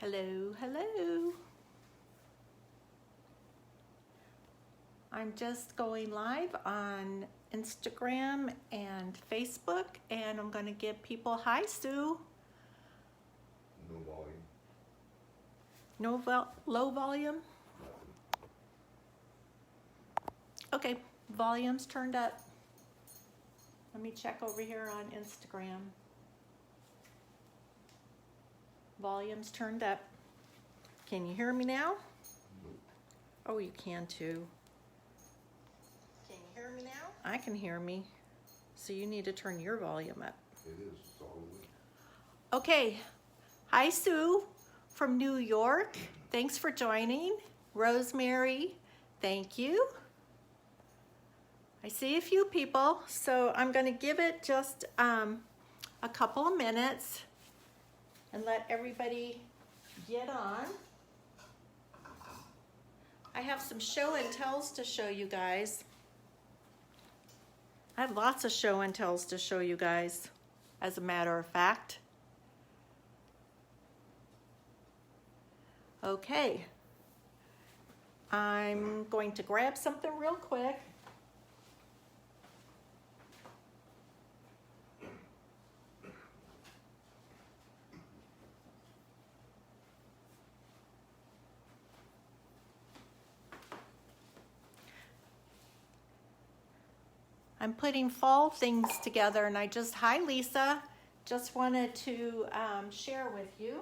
Hello, hello. I'm just going live on Instagram and Facebook, and I'm going to give people, hi Sue. No volume. No low volume? Okay, volume's turned up. Let me check over here on Instagram. Volume's turned up. Can you hear me now? Nope. Oh, you can too. Can you hear me now? I can hear me. So you need to turn your volume up. It is solid. Okay. Hi, Sue from New York. Thanks for joining. Rosemary, thank you. I see a few people, so I'm going to give it just a couple of minutes and let everybody get on. I have some show and tells to show you guys. I have lots of show and tells to show you guys, as a matter of fact. Okay. I'm going to grab something real quick. I'm putting fall things together, and hi Lisa, just wanted to share with you.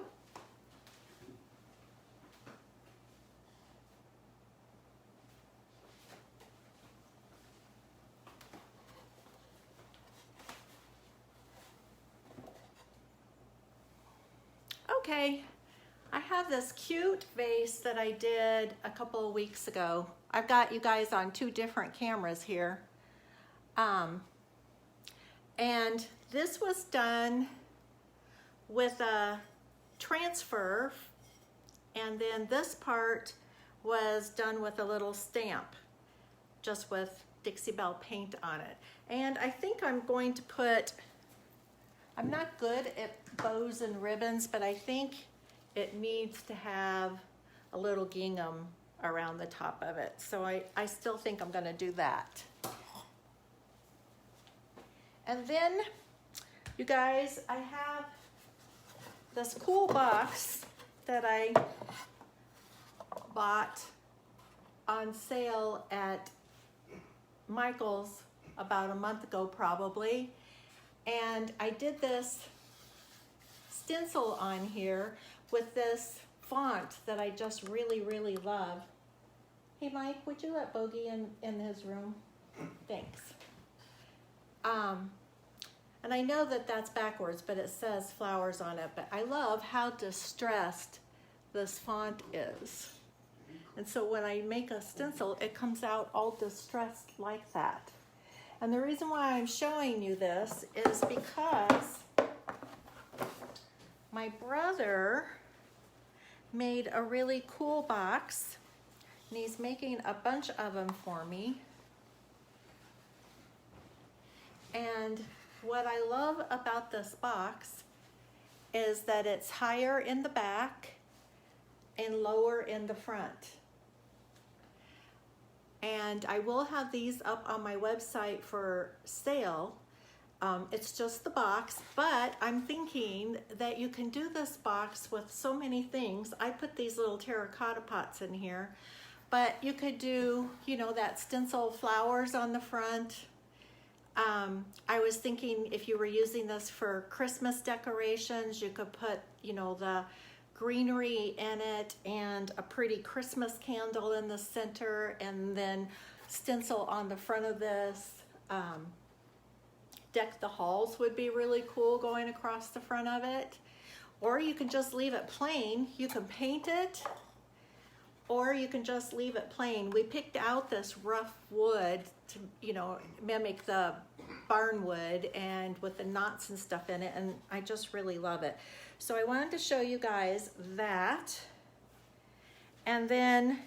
Okay, I have this cute vase that I did a couple of weeks ago. I've got you guys on two different cameras here. And this was done with a transfer, and then this part was done with a little stamp, just with Dixie Belle paint on it. And I think I'm going to put, I'm not good at bows and ribbons, but I think it needs to have a little gingham around the top of it. So I still think I'm gonna do that. And then, you guys, I have this cool box that I bought on sale at Michael's about a month ago probably. And I did this stencil on here with this font that I just really, really love. Hey Mike, would you let Bogey in his room? Thanks. And I know that that's backwards, but it says flowers on it. But I love how distressed this font is. And so when I make a stencil, it comes out all distressed like that. And the reason why I'm showing you this is because my brother made a really cool box, and he's making a bunch of them for me. And what I love about this box is that it's higher in the back and lower in the front. And I will have these up on my website for sale. It's just the box, but I'm thinking that you can do this box with so many things. I put these little terracotta pots in here, but you could do, you know, that stencil flowers on the front. I was thinking if you were using this for Christmas decorations, you could put, you know, the greenery in it and a pretty Christmas candle in the center, and then stencil on the front of this. Deck the halls would be really cool going across the front of it. Or you can just leave it plain. You can paint it, or you can just leave it plain. We picked out this rough wood to, you know, mimic the barn wood and with the knots and stuff in it, and I just really love it. So I wanted to show you guys that. And then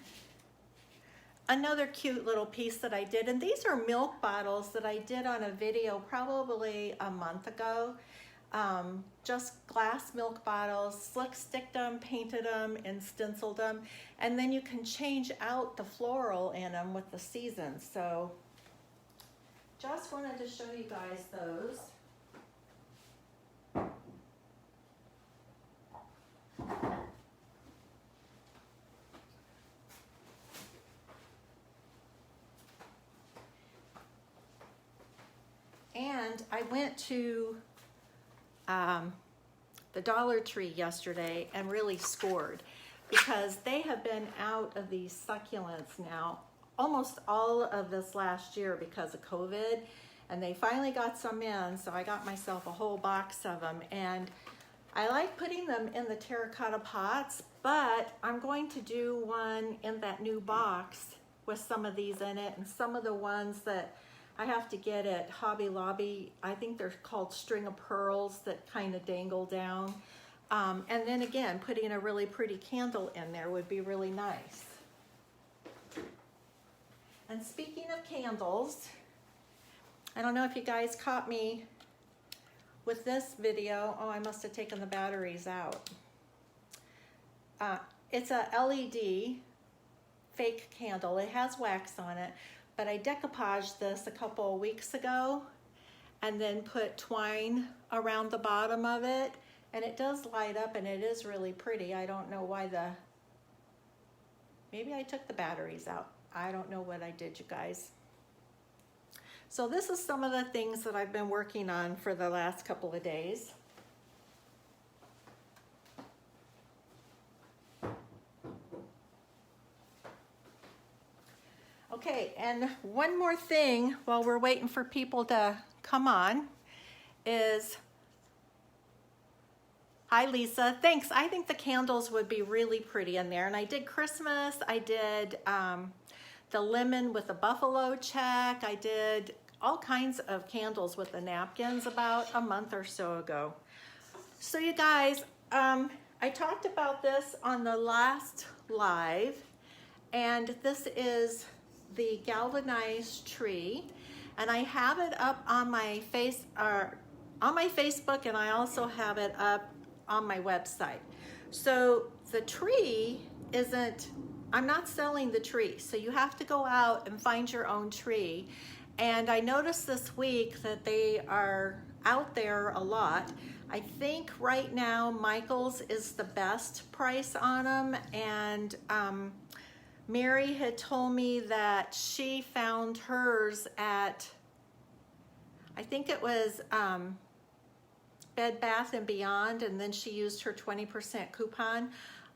another cute little piece that I did, and these are milk bottles that I did on a video probably a month ago. just glass milk bottles, slick sticked them, painted them, and stenciled them. And then you can change out the floral in them with the seasons. So just wanted to show you guys those. And I went to the Dollar Tree yesterday and really scored, because they have been out of these succulents now almost all of this last year because of COVID, and they finally got some in, so I got myself a whole box of them. And I like putting them in the terracotta pots, but I'm going to do one in that new box with some of these in it, and some of the ones that I have to get at Hobby Lobby, I think they're called string of pearls that kind of dangle down. And then again, putting a really pretty candle in there would be really nice. And speaking of candles, I don't know if you guys caught me with this video. Oh, I must have taken the batteries out. It's a LED fake candle. It has wax on it, but I decoupaged this a couple of weeks ago and then put twine around the bottom of it, and it does light up and it is really pretty. I don't know why maybe I took the batteries out. I don't know what I did, you guys. So this is some of the things that I've been working on for the last couple of days. Okay, and one more thing while we're waiting for people to come on is, hi Lisa, thanks. I think the candles would be really pretty in there. And I did Christmas, I did the lemon with the buffalo check, I did all kinds of candles with the napkins about a month or so ago. So you guys, I talked about this on the last live, and this is the galvanized tree, and I have it up on my Facebook, and I also have it up on my website. So the tree isn't, I'm not selling the tree, so you have to go out and find your own tree. And I noticed this week that they are out there a lot. I think right now Michael's is the best price on them, and Mary had told me that she found hers at, I think it was Bed Bath & Beyond, and then she used her 20% coupon.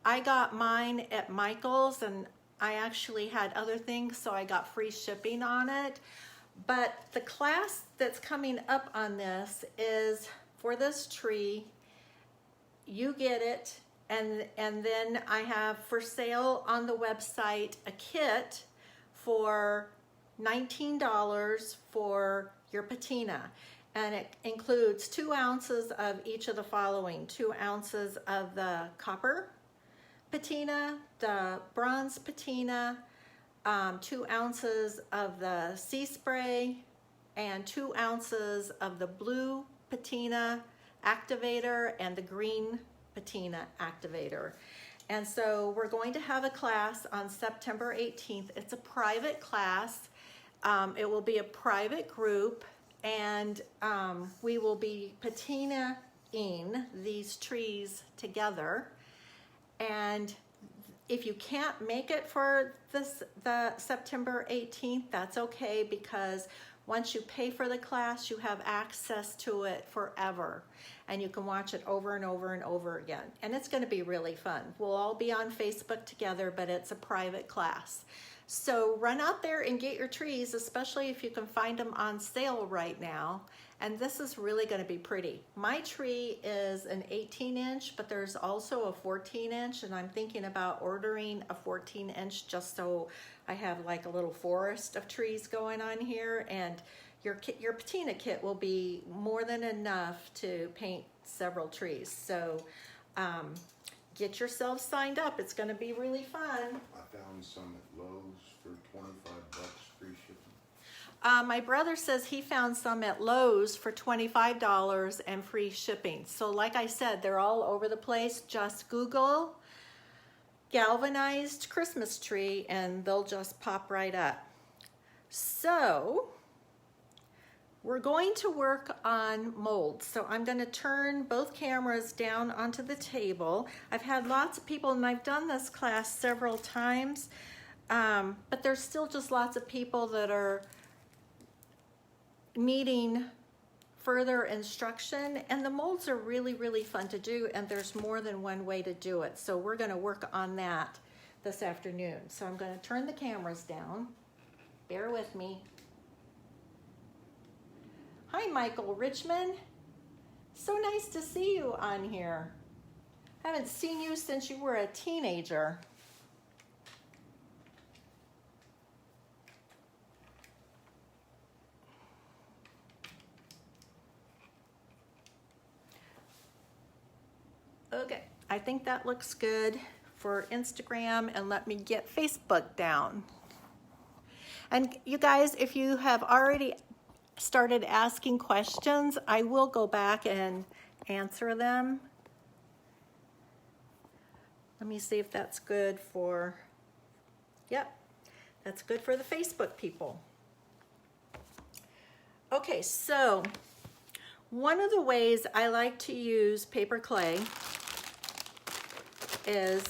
I got mine at Michael's, and I actually had other things, so I got free shipping on it. But the class that's coming up on this is for this tree. You get it. And then I have for sale on the website a kit for $19 for your patina. And it includes 2 ounces of each of the following: 2 ounces of the copper patina, the bronze patina, 2 ounces of the sea spray, and 2 ounces of the blue patina activator and the green patina activator. And so we're going to have a class on September 18th. It's a private class. It will be a private group, and we will be patinaing these trees together. And if you can't make it for the September 18th, that's okay, because once you pay for the class, you have access to it forever, and you can watch it over and over and over again. And it's going to be really fun. We'll all be on Facebook together, but it's a private class. So run out there and get your trees, especially if you can find them on sale right now. And this is really going to be pretty. My tree is an 18-inch, but there's also a 14-inch, and I'm thinking about ordering a 14-inch just so I have like a little forest of trees going on here. And your patina kit will be more than enough to paint several trees. So get yourself signed up. It's going to be really fun. I found some at Lowe's for $25 free shipping. My brother says he found some at Lowe's for $25 and free shipping. So like I said, they're all over the place. Just Google galvanized Christmas tree and they'll just pop right up. So we're going to work on molds. So I'm going to turn both cameras down onto the table. I've had lots of people, and I've done this class several times, but there's still just lots of people that are needing further instruction, and the molds are really, really fun to do, and there's more than one way to do it. So we're going to work on that this afternoon. So I'm going to turn the cameras down. Bear with me. Hi, Michael Richmond. So nice to see you on here. I haven't seen you since you were a teenager. Okay, I think that looks good for Instagram, and let me get Facebook down. And you guys, if you have already started asking questions, I will go back and answer them. Let me see if that's good for, yep, that's good for the Facebook people. Okay, so one of the ways I like to use Paperclay is,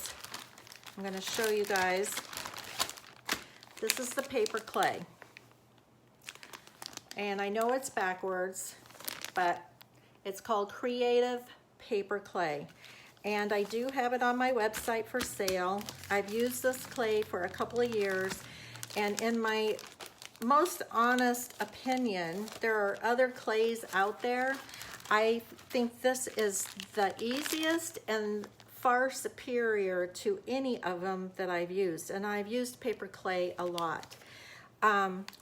I'm going to show you guys, this is the Paperclay. And I know it's backwards, but it's called Creative Paperclay. And I do have it on my website for sale. I've used this clay for a couple of years, and in my most honest opinion, there are other clays out there. I think this is the easiest and far superior to any of them that I've used, and I've used Paperclay a lot.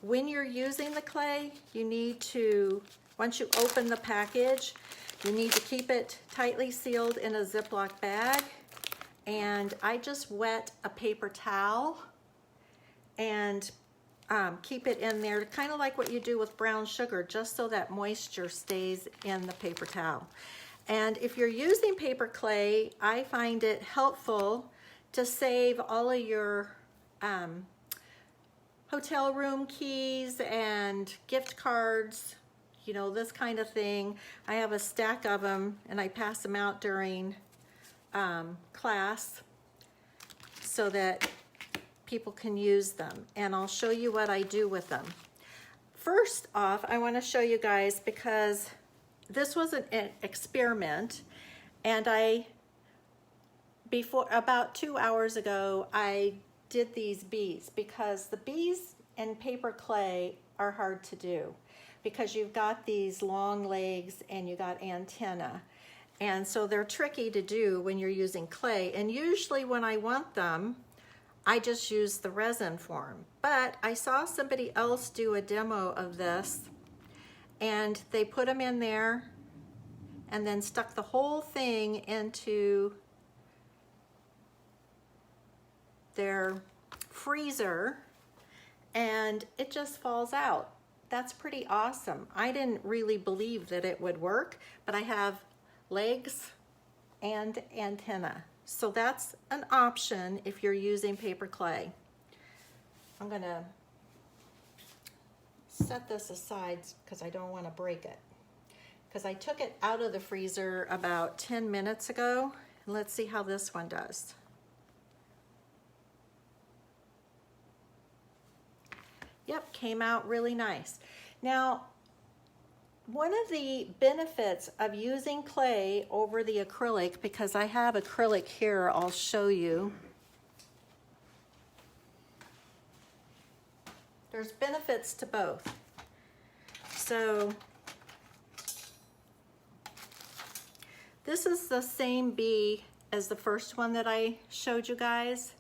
When you're using the clay, you need to, once you open the package, you need to keep it tightly sealed in a Ziploc bag, and I just wet a paper towel and keep it in there, kind of like what you do with brown sugar, just so that moisture stays in the paper towel. And if you're using Paperclay, I find it helpful to save all of your hotel room keys and gift cards, you know, this kind of thing. I have a stack of them, and I pass them out during class so that people can use them. And I'll show you what I do with them. First off, I want to show you guys, because this was an experiment, and about 2 hours ago, I did these bees, because the bees in Paperclay are hard to do, because you've got these long legs and you got antenna, and so they're tricky to do when you're using clay. And usually when I want them, I just use the resin form. But I saw somebody else do a demo of this, and they put them in there and then stuck the whole thing into their freezer, and it just falls out. That's pretty awesome. I didn't really believe that it would work, but I have legs and antenna. So that's an option if you're using Paperclay. I'm gonna set this aside because I don't want to break it, because I took it out of the freezer about 10 minutes ago. And let's see how this one does. Yep, came out really nice. Now, one of the benefits of using clay over the acrylic, because I have acrylic here, I'll show you. There's benefits to both. So this is the same bee as the first one that I showed you guys.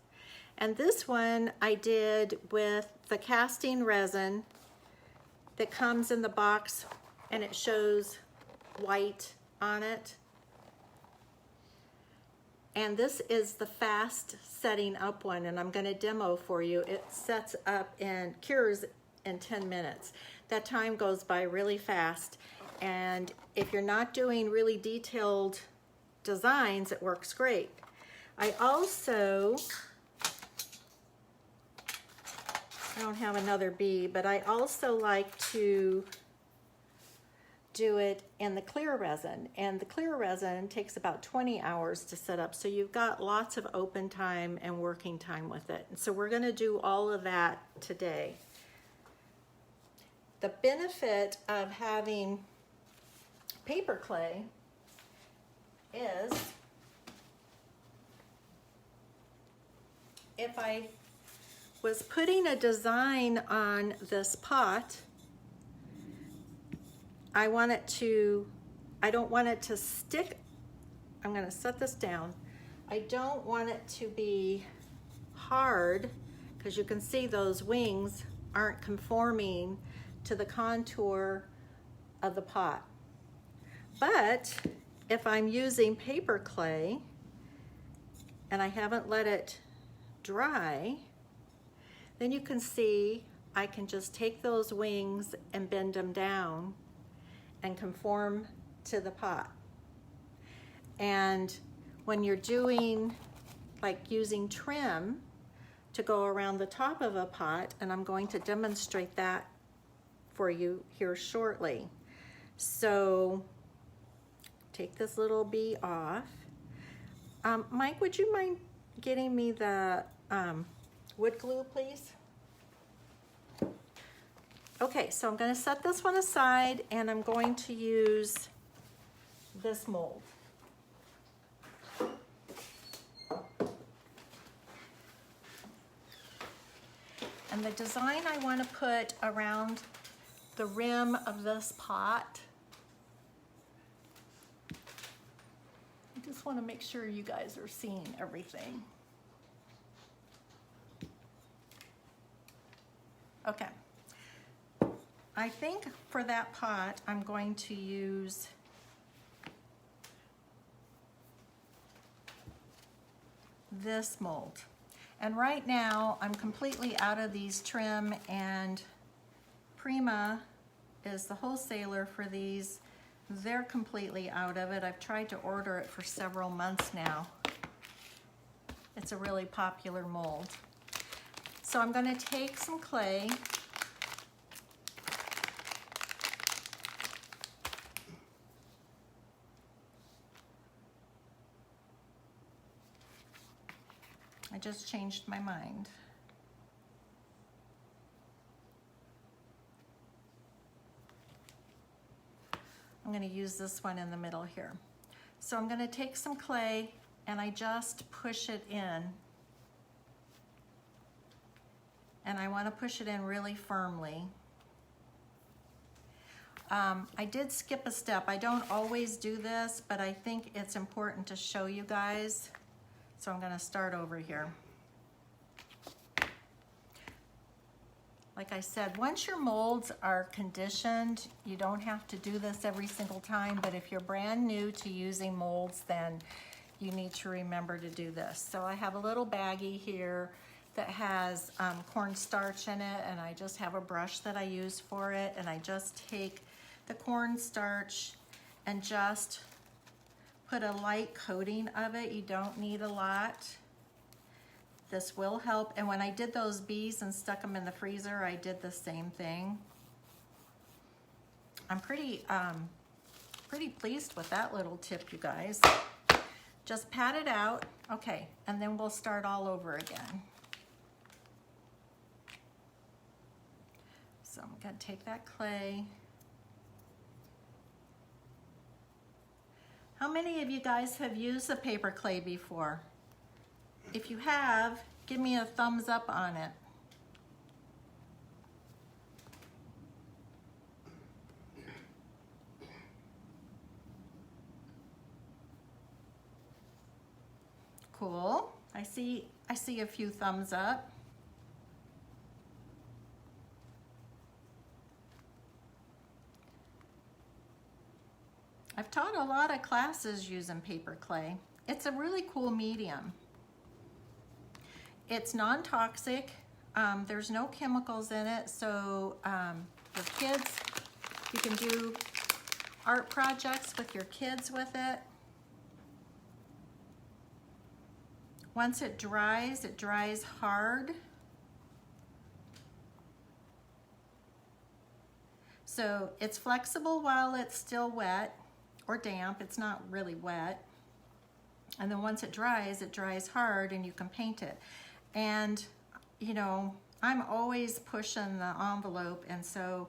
And this one I did with the casting resin that comes in the box, and it shows white on it. And this is the fast setting up one, and I'm going to demo for you. It sets up and cures in 10 minutes. That time goes by really fast. And if you're not doing really detailed designs, it works great. I don't have another bee, but I also like to do it in the clear resin. And the clear resin takes about 20 hours to set up. So you've got lots of open time and working time with it. And so we're gonna do all of that today. The benefit of having Paperclay is if I was putting a design on this pot, I don't want it to stick. I'm gonna set this down. I don't want it to be hard, because you can see those wings aren't conforming to the contour of the pot. But if I'm using Paperclay and I haven't let it dry, then you can see I can just take those wings and bend them down and conform to the pot. And when you're doing, like using trim to go around the top of a pot, and I'm going to demonstrate that for you here shortly. So take this little bee off. Mike, would you mind getting me the wood glue, please? Okay, so I'm going to set this one aside, and I'm going to use this mold. And the design I want to put around the rim of this pot, I just want to make sure you guys are seeing everything. Okay. I think for that pot, I'm going to use this mold. And right now, I'm completely out of these trim, and Prima is the wholesaler for these. They're completely out of it. I've tried to order it for several months now. It's a really popular mold. So I'm going to take some clay. I just changed my mind. I'm going to use this one in the middle here. So I'm going to take some clay and I just push it in. And I want to push it in really firmly. I did skip a step. I don't always do this, but I think it's important to show you guys. So I'm going to start over here. Like I said, once your molds are conditioned, you don't have to do this every single time, but if you're brand new to using molds, then you need to remember to do this. So I have a little baggie here that has cornstarch in it, and I just have a brush that I use for it, and I just take the cornstarch and just put a light coating of it. You don't need a lot. This will help. And when I did those bees and stuck them in the freezer, I did the same thing. I'm pretty pleased with that little tip, you guys. Just pat it out. Okay, and then we'll start all over again. So I'm gonna take that clay. How many of you guys have used a Paperclay before? If you have, give me a thumbs up on it. Cool. I see a few thumbs up. I've taught a lot of classes using Paperclay. It's a really cool medium. It's non-toxic. There's no chemicals in it, so your kids, you can do art projects with your kids with it. Once it dries hard. So it's flexible while it's still wet or damp. It's not really wet. And then once it dries hard and you can paint it. And you know, I'm always pushing the envelope, and so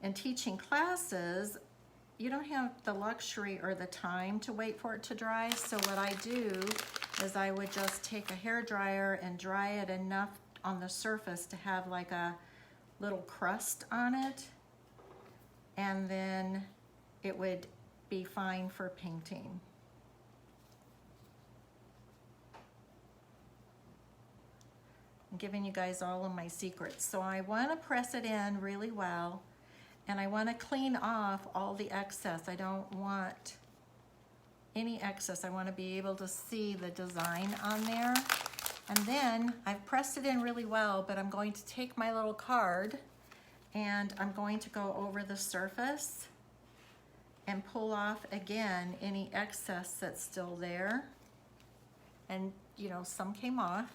in teaching classes, you don't have the luxury or the time to wait for it to dry. So what I do is I would just take a hair dryer and dry it enough on the surface to have like a little crust on it, and then it would be fine for painting. I'm giving you guys all of my secrets. So I want to press it in really well, and I want to clean off all the excess. I don't want any excess. I want to be able to see the design on there. And then I've pressed it in really well, but I'm going to take my little card and I'm going to go over the surface and pull off again any excess that's still there. And you know, some came off.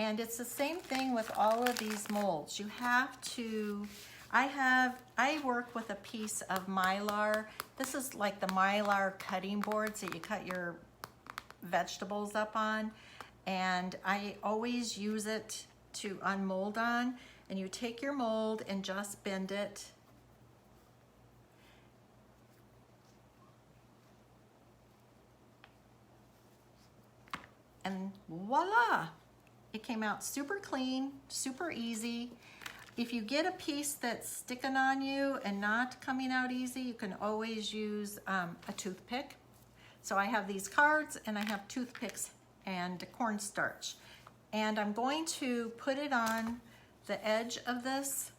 And it's the same thing with all of these molds. You have to, I work with a piece of Mylar. This is like the Mylar cutting boards that you cut your vegetables up on. And I always use it to unmold on. And you take your mold and just bend it. And voila! It came out super clean, super easy. If you get a piece that's sticking on you and not coming out easy, you can always use a toothpick. So I have these cards and I have toothpicks and cornstarch. And I'm going to put it on the edge of this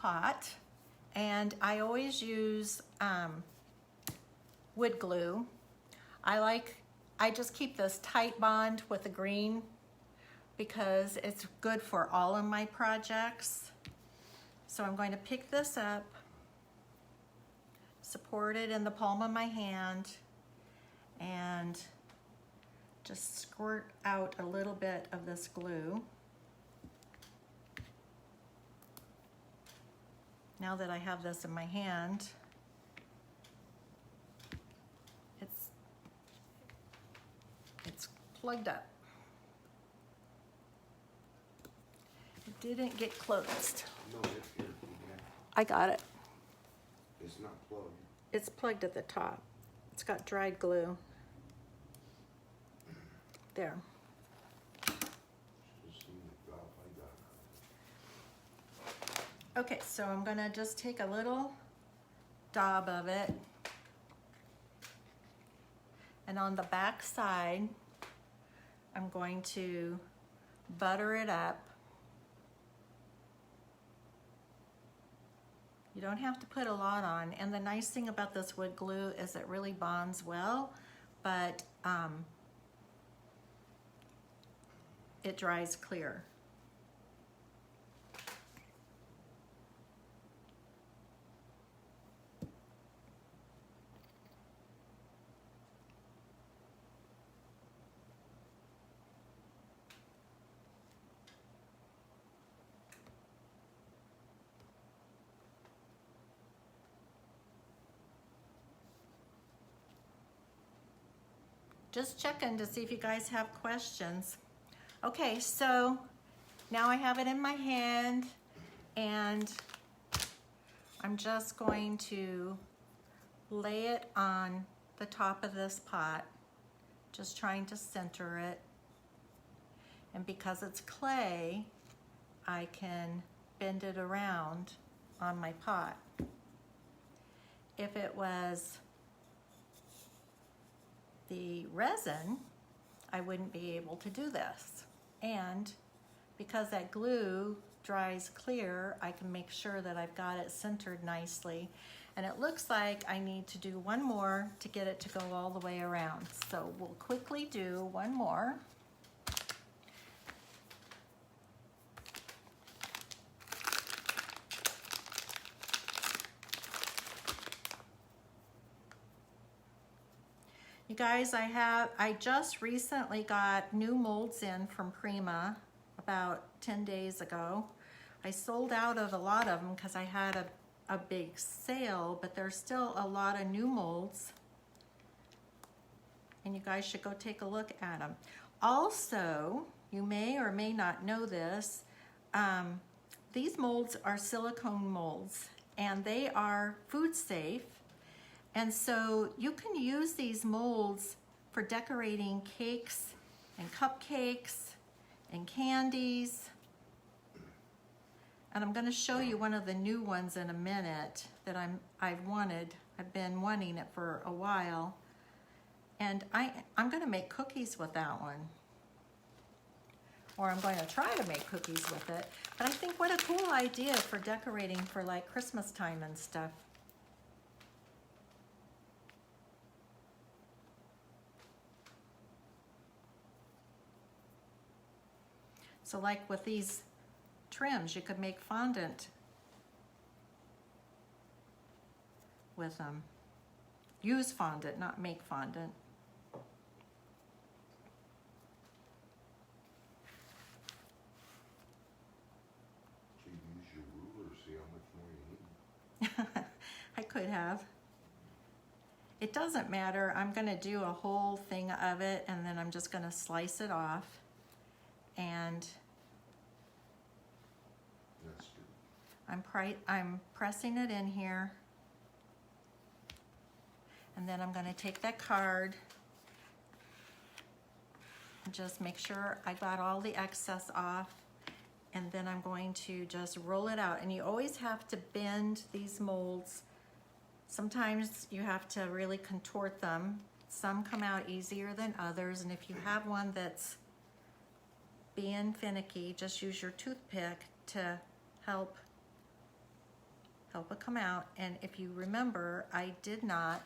pot. And I always use wood glue. I just keep this tight bond with the green because it's good for all of my projects. So I'm going to pick this up, support it in the palm of my hand, and just squirt out a little bit of this glue. Now that I have this in my hand, it's plugged up. It didn't get closed. No, it's here. Yeah. I got it. It's not plugged. It's plugged at the top. It's got dried glue. There. Just seen it drop. I got it. Okay, so I'm gonna just take a little daub of it. And on the back side, I'm going to butter it up. You don't have to put a lot on. And the nice thing about this wood glue is it really bonds well, but it dries clear. Just checking to see if you guys have questions. Okay, so now I have it in my hand and I'm just going to lay it on the top of this pot, just trying to center it. And because it's clay, I can bend it around on my pot. If it was the resin, I wouldn't be able to do this. And because that glue dries clear, I can make sure that I've got it centered nicely. And it looks like I need to do one more to get it to go all the way around. So we'll quickly do one more. You guys, I just recently got new molds in from Prima about 10 days ago. I sold out of a lot of them because I had a big sale, but there's still a lot of new molds. And you guys should go take a look at them. Also, you may or may not know this, these molds are silicone molds and they are food safe. And so you can use these molds for decorating cakes and cupcakes and candies. And I'm going to show you one of the new ones in a minute that I've been wanting it for a while. And I'm going to make cookies with that one. Or I'm going to try to make cookies with it. But I think what a cool idea for decorating for like Christmas time and stuff. So like with these trims, you could make fondant with them. Use fondant, not make fondant. So you use your ruler to see how much more you need. I could have. It doesn't matter. I'm going to do a whole thing of it and then I'm just going to slice it off. And That's good. I'm pressing it in here. And then I'm going to take that card and just make sure I got all the excess off. And then I'm going to just roll it out. And you always have to bend these molds. Sometimes you have to really contort them. Some come out easier than others. And if you have one that's being finicky, just use your toothpick to help it come out. And if you remember, I did not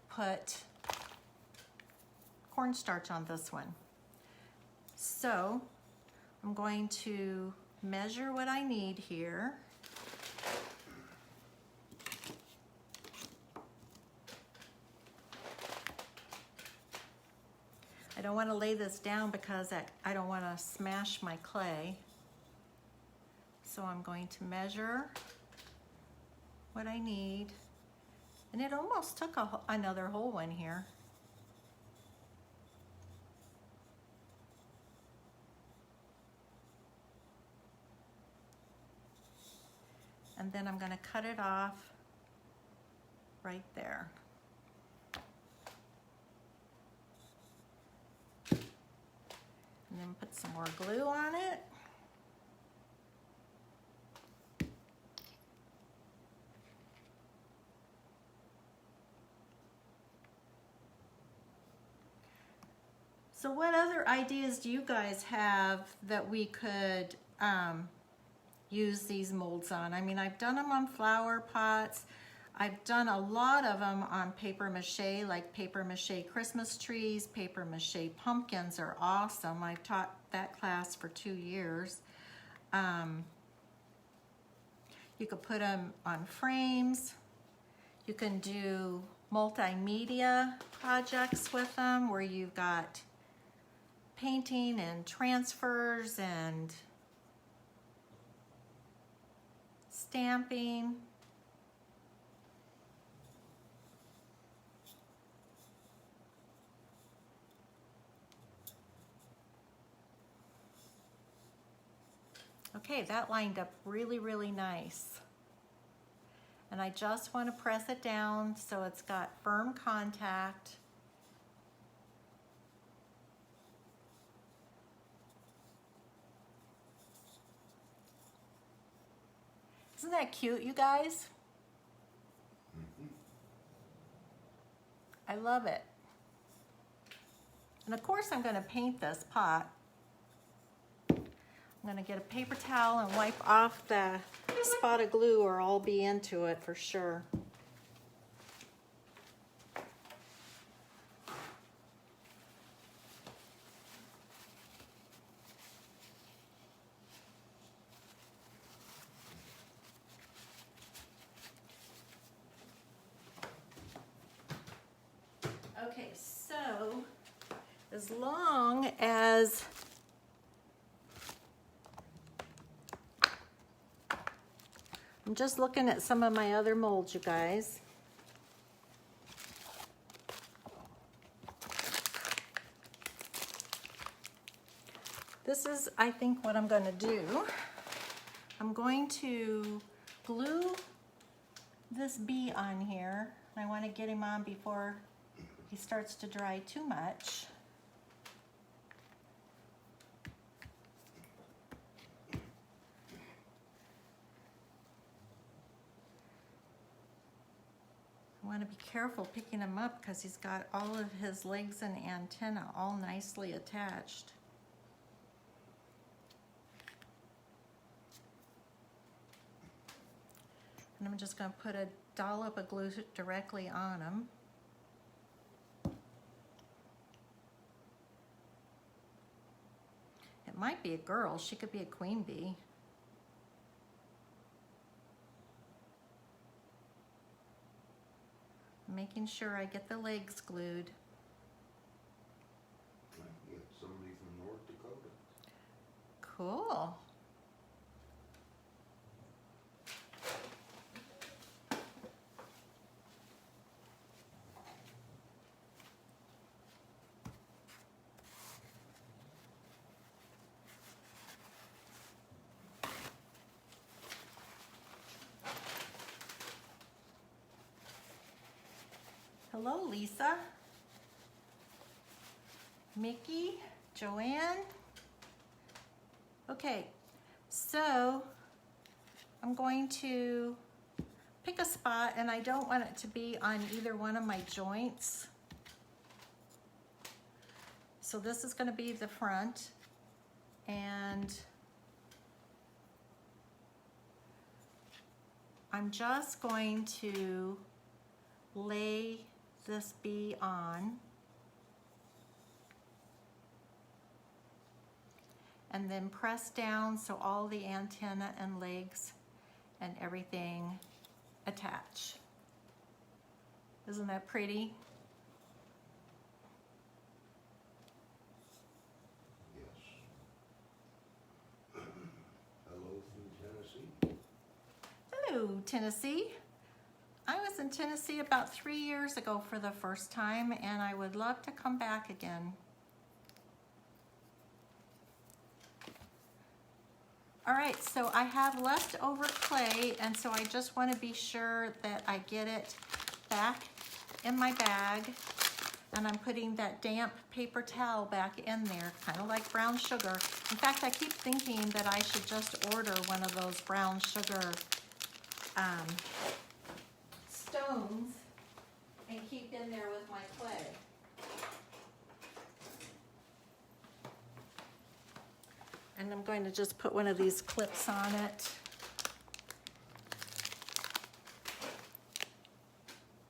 put cornstarch on this one. So I'm going to measure what I need here. I don't want to lay this down because I don't want to smash my clay. So I'm going to measure what I need. And it almost took another whole one here. And then I'm going to cut it off right there. And then put some more glue on it. So what other ideas do you guys have that we could use these molds on? I mean, I've done them on flower pots. I've done a lot of them on paper mache, like paper mache Christmas trees. Paper mache pumpkins are awesome. I've taught that class for 2 years. You could put them on frames. You can do multimedia projects with them where you've got painting and transfers and stamping. Okay, that lined up really, really nice. And I just want to press it down so it's got firm contact. Isn't that cute, you guys? I love it. And of course I'm going to paint this pot. I'm going to get a paper towel and wipe off the a spot of glue or I'll be into it for sure. Okay, so as long as I'm just looking at some of my other molds, you guys. This is, I think, what I'm going to do. I'm going to glue this bee on here. I want to get him on before he starts to dry too much. I want to be careful picking him up because he's got all of his legs and antenna all nicely attached. And I'm just going to put a dollop of glue directly on him. It might be a girl. She could be a queen bee. Making sure I get the legs glued. Might get somebody from North Dakota. Cool. Hello, Lisa, Mickey, Joanne. Okay, so I'm going to pick a spot, and I don't want it to be on either one of my joints. So this is going to be the front, and I'm just going to lay this bee on, and then press down so all the antenna and legs and everything attach. Isn't that pretty? Yes. Hello from Tennessee. Hello, Tennessee. I was in Tennessee about 3 years ago for the first time, and I would love to come back again. All right, so I have leftover clay, and so I just want to be sure that I get it back in my bag, and I'm putting that damp paper towel back in there, kind of like brown sugar. In fact, I keep thinking that I should just order one of those brown sugar stones and keep in there with my clay. And I'm going to just put one of these clips on it.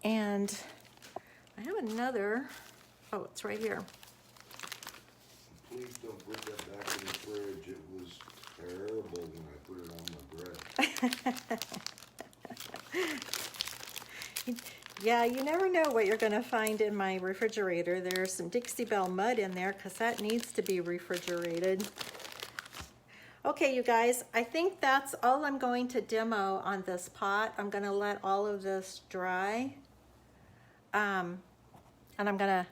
And I have another, oh, it's right here. Please don't put that back in the fridge. It was terrible when I put it on my bread. Yeah, you never know what you're going to find in my refrigerator. There's some Dixie Belle mud in there because that needs to be refrigerated. Okay, you guys, I think that's all I'm going to demo on this pot. I'm going to let all of this dry. And I'm going to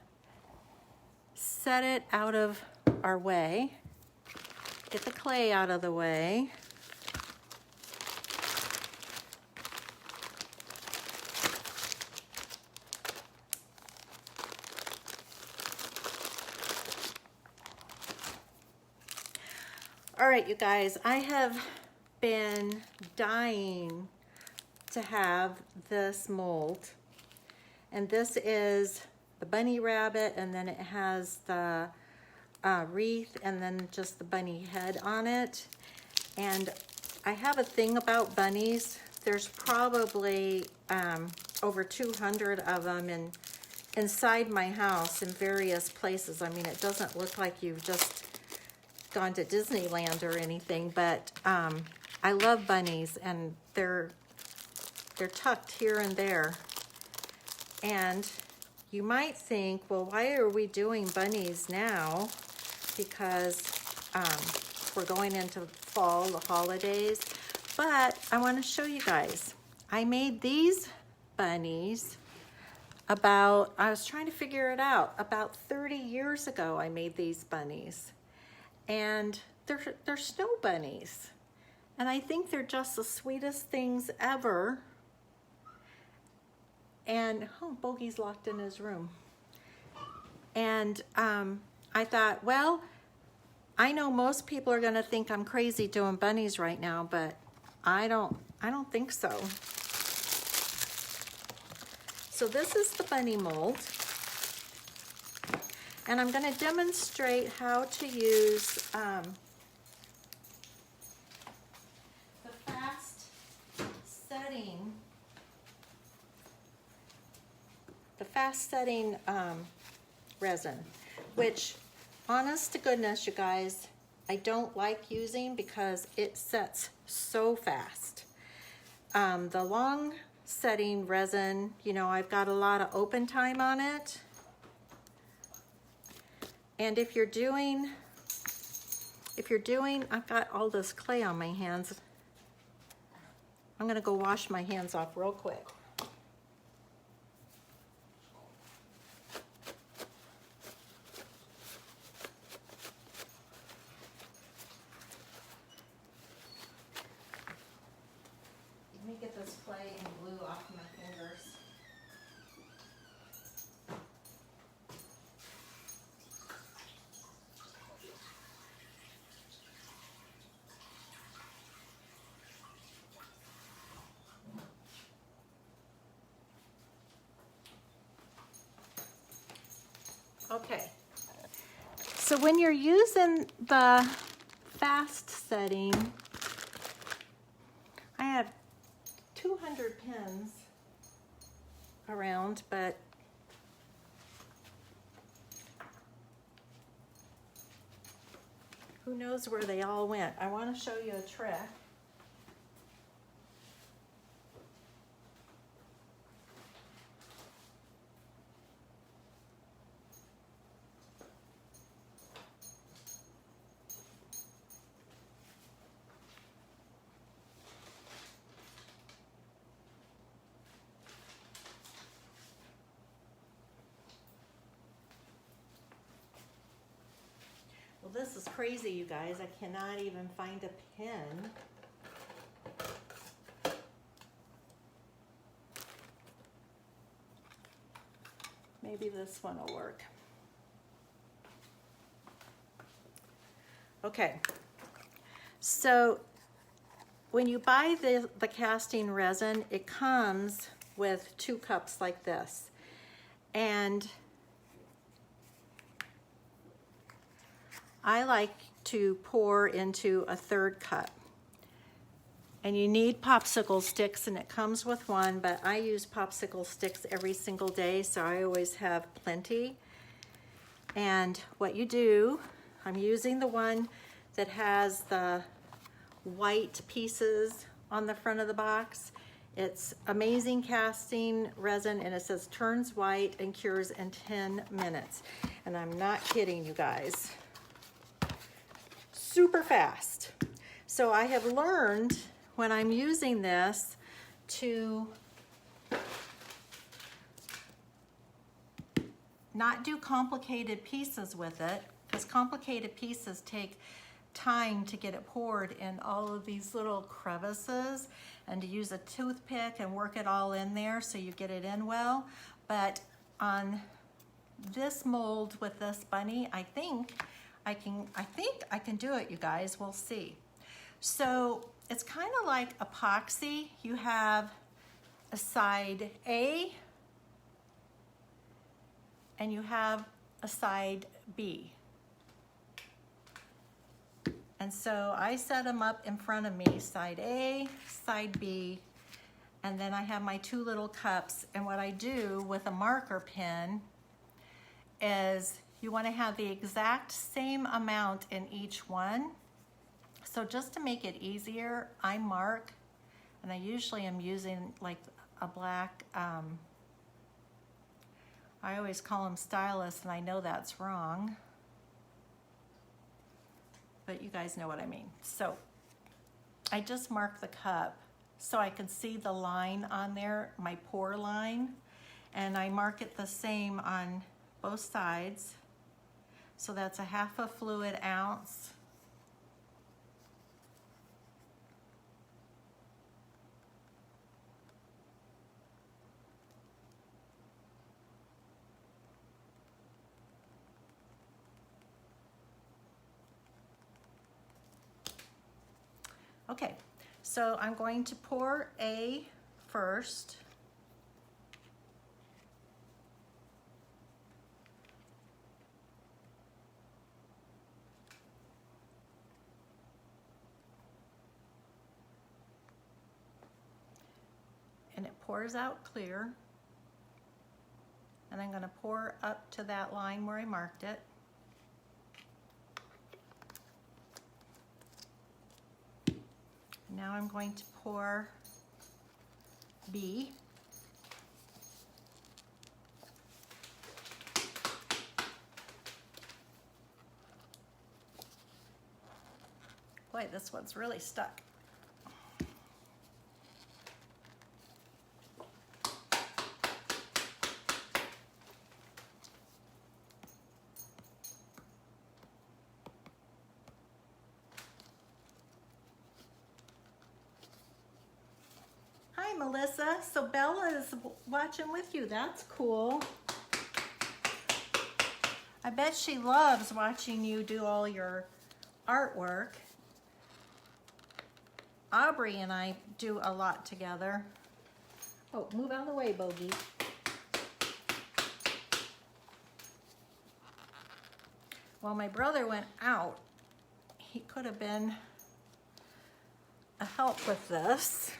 set it out of our way. Get the clay out of the way. All right, you guys, I have been dying to have this mold. And this is the bunny rabbit, and then it has the wreath, and then just the bunny head on it. And I have a thing about bunnies. There's probably over 200 of them inside my house in various places. I mean, it doesn't look like you've just gone to Disneyland or anything, but I love bunnies, and they're tucked here and there. And you might think, well, why are we doing bunnies now? Because we're going into fall, the holidays. But I want to show you guys. I made these bunnies I was trying to figure it out, about 30 years ago I made these bunnies. And they're snow bunnies. And I think they're just the sweetest things ever. And, oh, Bogey's locked in his room. And I thought, well, I know most people are gonna think I'm crazy doing bunnies right now, but I don't think so. So this is the bunny mold. And I'm gonna demonstrate how to use the fast setting resin, which, honest to goodness, you guys, I don't like using because it sets so fast. The long setting resin, you know, I've got a lot of open time on it. And if you're doing, I've got all this clay on my hands. I'm gonna go wash my hands off real quick. Let me get this clay and glue off my fingers. Okay, so when you're using the fast setting, I have 200 pins around, but who knows where they all went. I want to show you a trick. Well, this is crazy, you guys. I cannot even find a pin. Maybe this one will work. Okay, so when you buy the casting resin, it comes with 2 cups like this. And I like to pour into a 3rd cup. And you need popsicle sticks, and it comes with one, but I use popsicle sticks every single day, so I always have plenty. And what you do, I'm using the one that has the white pieces on the front of the box. It's amazing casting resin, and it says turns white and cures in 10 minutes. And I'm not kidding, you guys. Super fast. So I have learned when I'm using this to not do complicated pieces with it, because complicated pieces take time to get it poured in all of these little crevices, and to use a toothpick and work it all in there so you get it in well. But on this mold with this bunny, I think I can do it, you guys. We'll see. So it's kind of like epoxy. You have a side A and you have a side B. And so I set them up in front of me, side A, side B, and then I have my two little cups. And what I do with a marker pen is you want to have the exact same amount in each one. So just to make it easier, I mark, and I usually am using like a black, I always call them stylus, and I know that's wrong, but you guys know what I mean. So I just mark the cup so I can see the line on there, my pour line, and I mark it the same on both sides. So that's a 1/2 fluid ounce. Okay, so I'm going to pour A first. And it pours out clear. And I'm going to pour up to that line where I marked it. Now I'm going to pour B. Boy, this one's really stuck. Hi, Melissa. So Bella is watching with you. That's cool. I bet she loves watching you do all your artwork. Aubrey and I do a lot together. Oh, move out of the way, Bogey. While my brother went out, he could have been a help with this.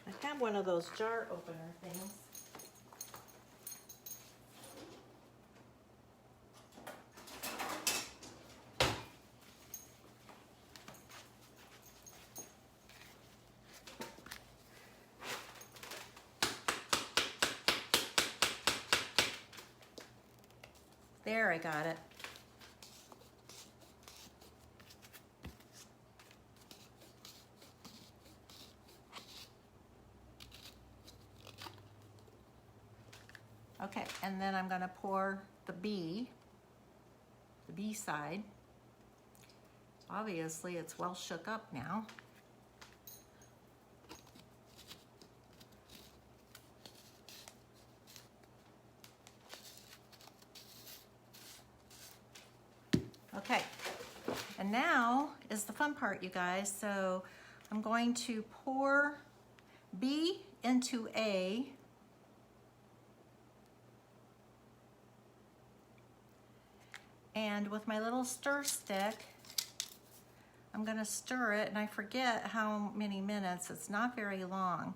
I have one of those jar opener things. There, I got it. Okay, and then I'm going to pour the B side. Obviously, it's well shook up now. Okay, and now is the fun part, you guys. So I'm going to pour B into A. And with my little stir stick, I'm gonna stir it, and I forget how many minutes, it's not very long.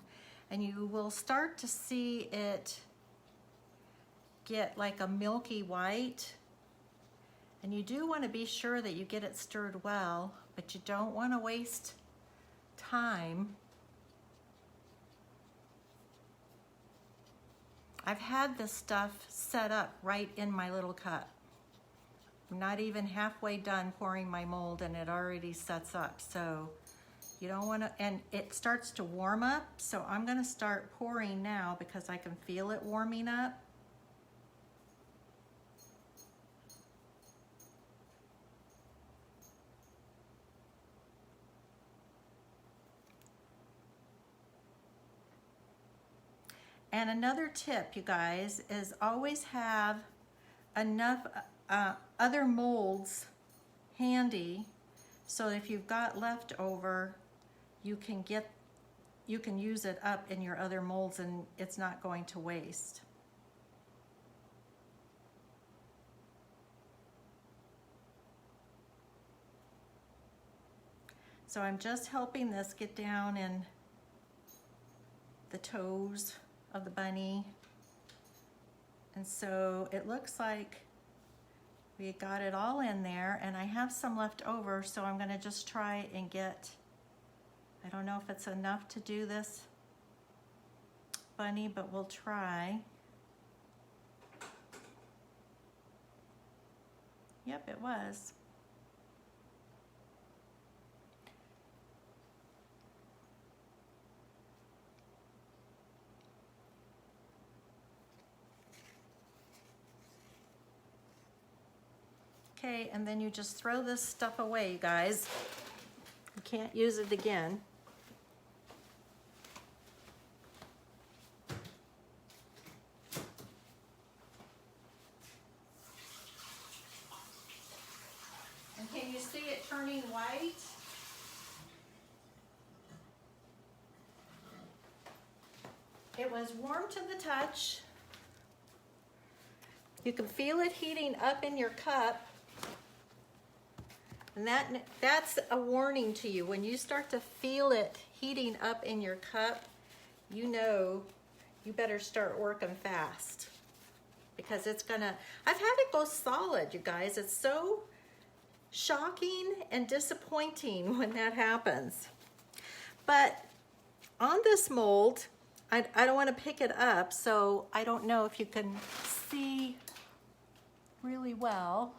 And you will start to see it get like a milky white. And you do want to be sure that you get it stirred well, but you don't want to waste time. I've had this stuff set up right in my little cup. I'm not even halfway done pouring my mold and it already sets up. So you don't want to, and it starts to warm up. So I'm going to start pouring now because I can feel it warming up. And another tip, you guys, is always have enough other molds handy, so if you've got leftover, you can use it up in your other molds and it's not going to waste. So I'm just helping this get down in the toes of the bunny. And so it looks like we got it all in there, and I have some left over, so I'm gonna just try and get, I don't know if it's enough to do this bunny, but we'll try. Yep, it was. Okay, and then you just throw this stuff away, you guys. You can't use it again. And can you see it turning white? It was warm to the touch. You can feel it heating up in your cup. And that's a warning to you. When you start to feel it heating up in your cup, you know you better start working fast. Because it's gonna, I've had it go solid, you guys. It's so shocking and disappointing when that happens. But on this mold, I don't want to pick it up, so I don't know if you can see really well.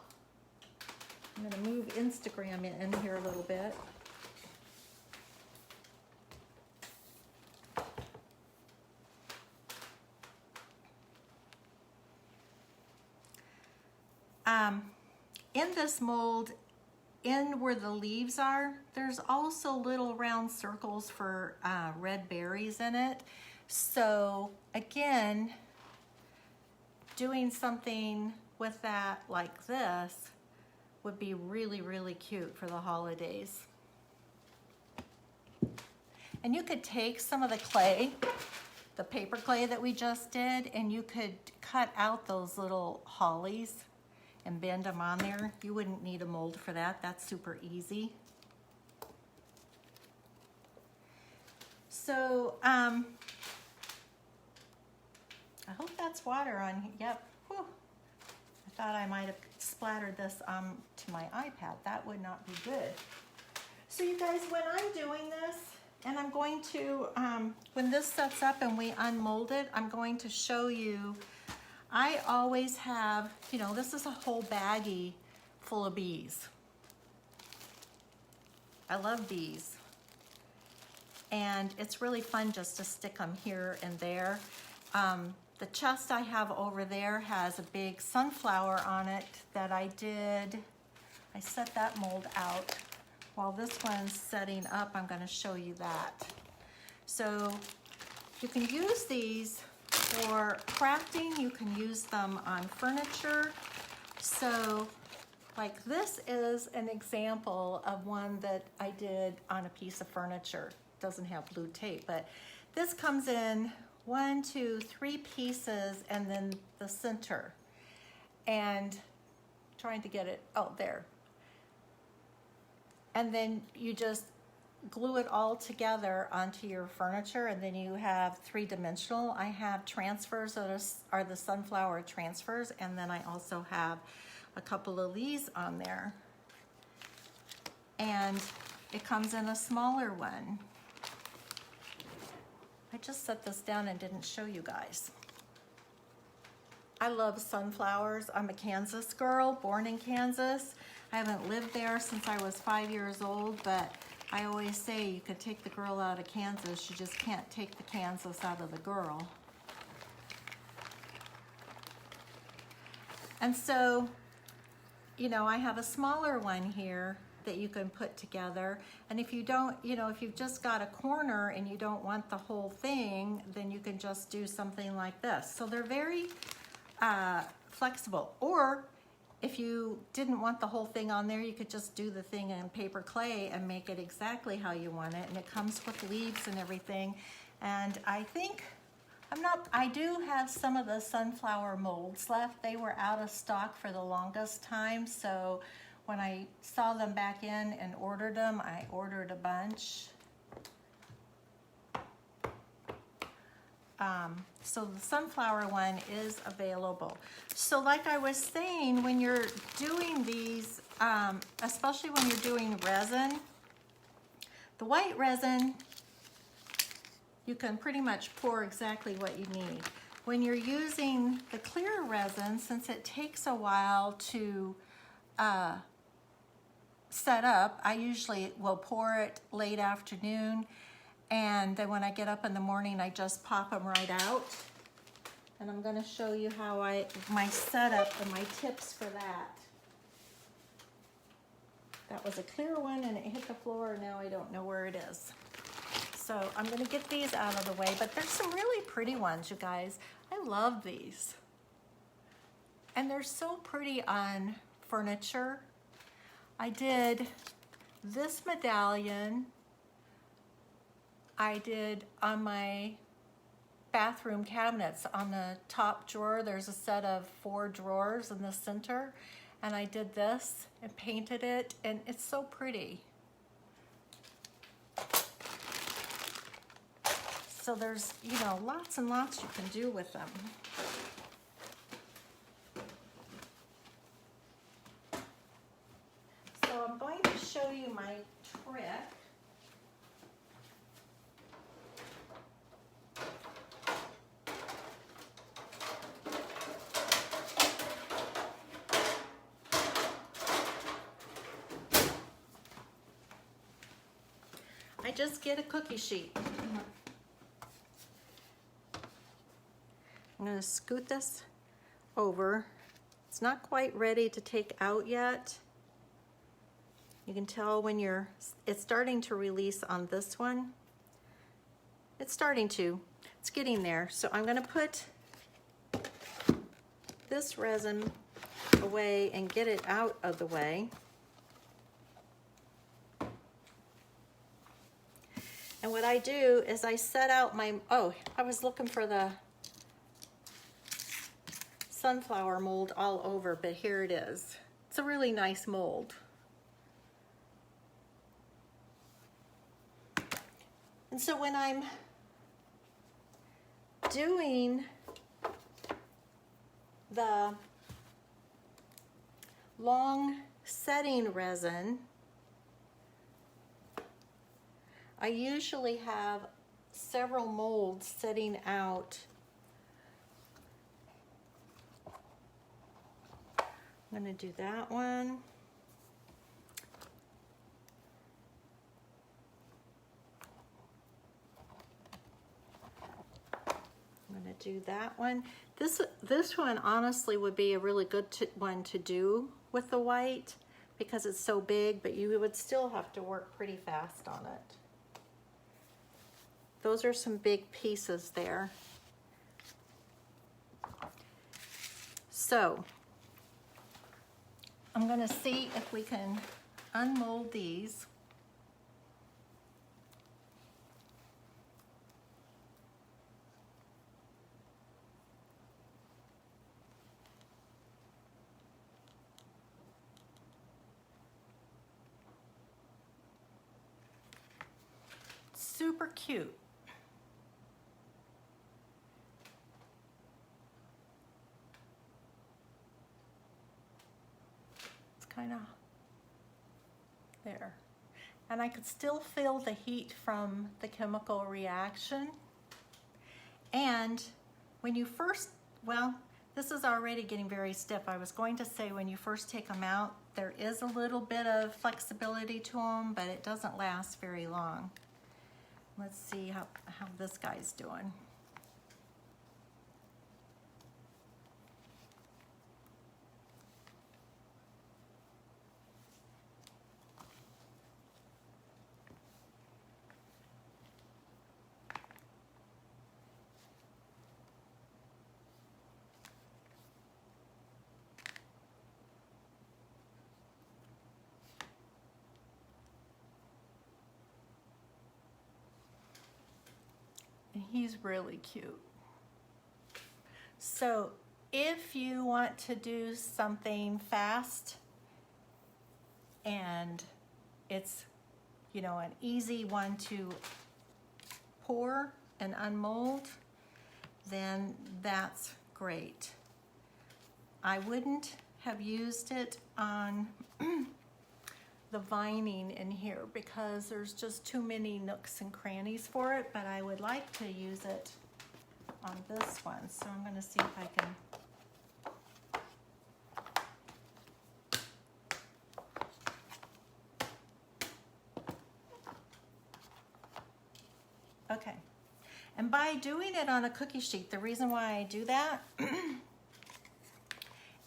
I'm going to move Instagram in here a little bit. In this mold, in where the leaves are, there's also little round circles for red berries in it. So again, doing something with that like this would be really, really cute for the holidays. And you could take some of the clay, the paper clay that we just did, and you could cut out those little hollies and bend them on there. You wouldn't need a mold for that. That's super easy. So, I hope that's water on here. Yep. Whew. I thought I might have splattered this to my iPad. That would not be good. So you guys, when I'm doing this, and I'm going to, when this sets up and we unmold it, I'm going to show you, I always have, you know, this is a whole baggie full of bees. I love bees. And it's really fun just to stick them here and there. The chest I have over there has a big sunflower on it that I set that mold out. While this one's setting up, I'm gonna show you that. So you can use these for crafting, you can use them on furniture. So like this is an example of one that I did on a piece of furniture. It doesn't have blue tape, but this comes in 1, 2, 3 pieces and then the center. And trying to get it, oh, there. And then you just glue it all together onto your furniture, and then you have 3-dimensional. I have transfers that are the sunflower transfers, and then I also have a couple of these on there. And it comes in a smaller one. I just set this down and didn't show you guys. I love sunflowers. I'm a Kansas girl, born in Kansas. I haven't lived there since I was 5 years old, but I always say you could take the girl out of Kansas, you just can't take the Kansas out of the girl. And so, you know, I have a smaller one here that you can put together. And if you don't, you know, if you've just got a corner and you don't want the whole thing, then you can just do something like this. So they're very flexible. Or if you didn't want the whole thing on there, you could just do the thing in paper clay and make it exactly how you want it. And it comes with leaves and everything. And I think, I do have some of the sunflower molds left. They were out of stock for the longest time. So when I saw them back in and ordered them, I ordered a bunch. So the sunflower one is available. So like I was saying, when you're doing these, especially when you're doing resin, the white resin, you can pretty much pour exactly what you need. When you're using the clear resin, since it takes a while to set up, I usually will pour it late afternoon, and then when I get up in the morning, I just pop them right out. And I'm going to show you how my setup and my tips for that. That was a clear one and it hit the floor, and now I don't know where it is. So I'm going to get these out of the way, but there's some really pretty ones, you guys. I love these. And they're so pretty on furniture. I did this medallion. I did on my bathroom cabinets. On the top drawer, there's a set of 4 drawers in the center. And I did this and painted it, and it's so pretty. So there's, you know, lots and lots you can do with them. So I'm going to show you my trick. I just get a cookie sheet. I'm going to scoot this over. It's not quite ready to take out yet. You can tell when it's starting to release on this one. It's getting there. So I'm going to put this resin away and get it out of the way. And what I do is I set out my, I was looking for the sunflower mold all over, but here it is. It's a really nice mold. And so when I'm doing the long setting resin, I usually have several molds sitting out. I'm going to do that one. I'm going to do that one. This one honestly would be a really good one to do with the white because it's so big, but you would still have to work pretty fast on it. Those are some big pieces there. So I'm going to see if we can unmold these. Super cute. Kind of there. And I could still feel the heat from the chemical reaction. And when you first, well, this is already getting very stiff. I was going to say when you first take them out, there is a little bit of flexibility to them, but it doesn't last very long. Let's see how this guy's doing. And he's really cute. So if you want to do something fast and it's, you know, an easy one to pour and unmold, then that's great. I wouldn't have used it on the vining in here because there's just too many nooks and crannies for it, but I would like to use it on this one. So I'm going to see if I can. Okay. And by doing it on a cookie sheet, the reason why I do that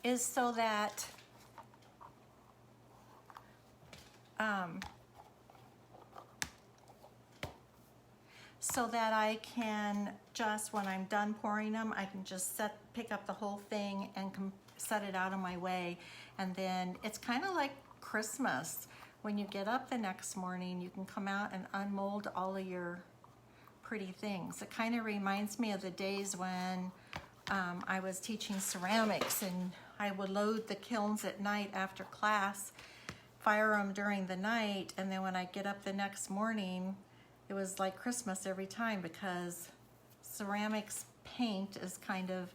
is so that I can just, when I'm done pouring them, I can just pick up the whole thing and set it out of my way. And then it's kind of like Christmas. When you get up the next morning, you can come out and unmold all of your pretty things. It kind of reminds me of the days when I was teaching ceramics, and I would load the kilns at night after class, fire them during the night, and then when I get up the next morning, it was like Christmas every time, because ceramics paint is kind of,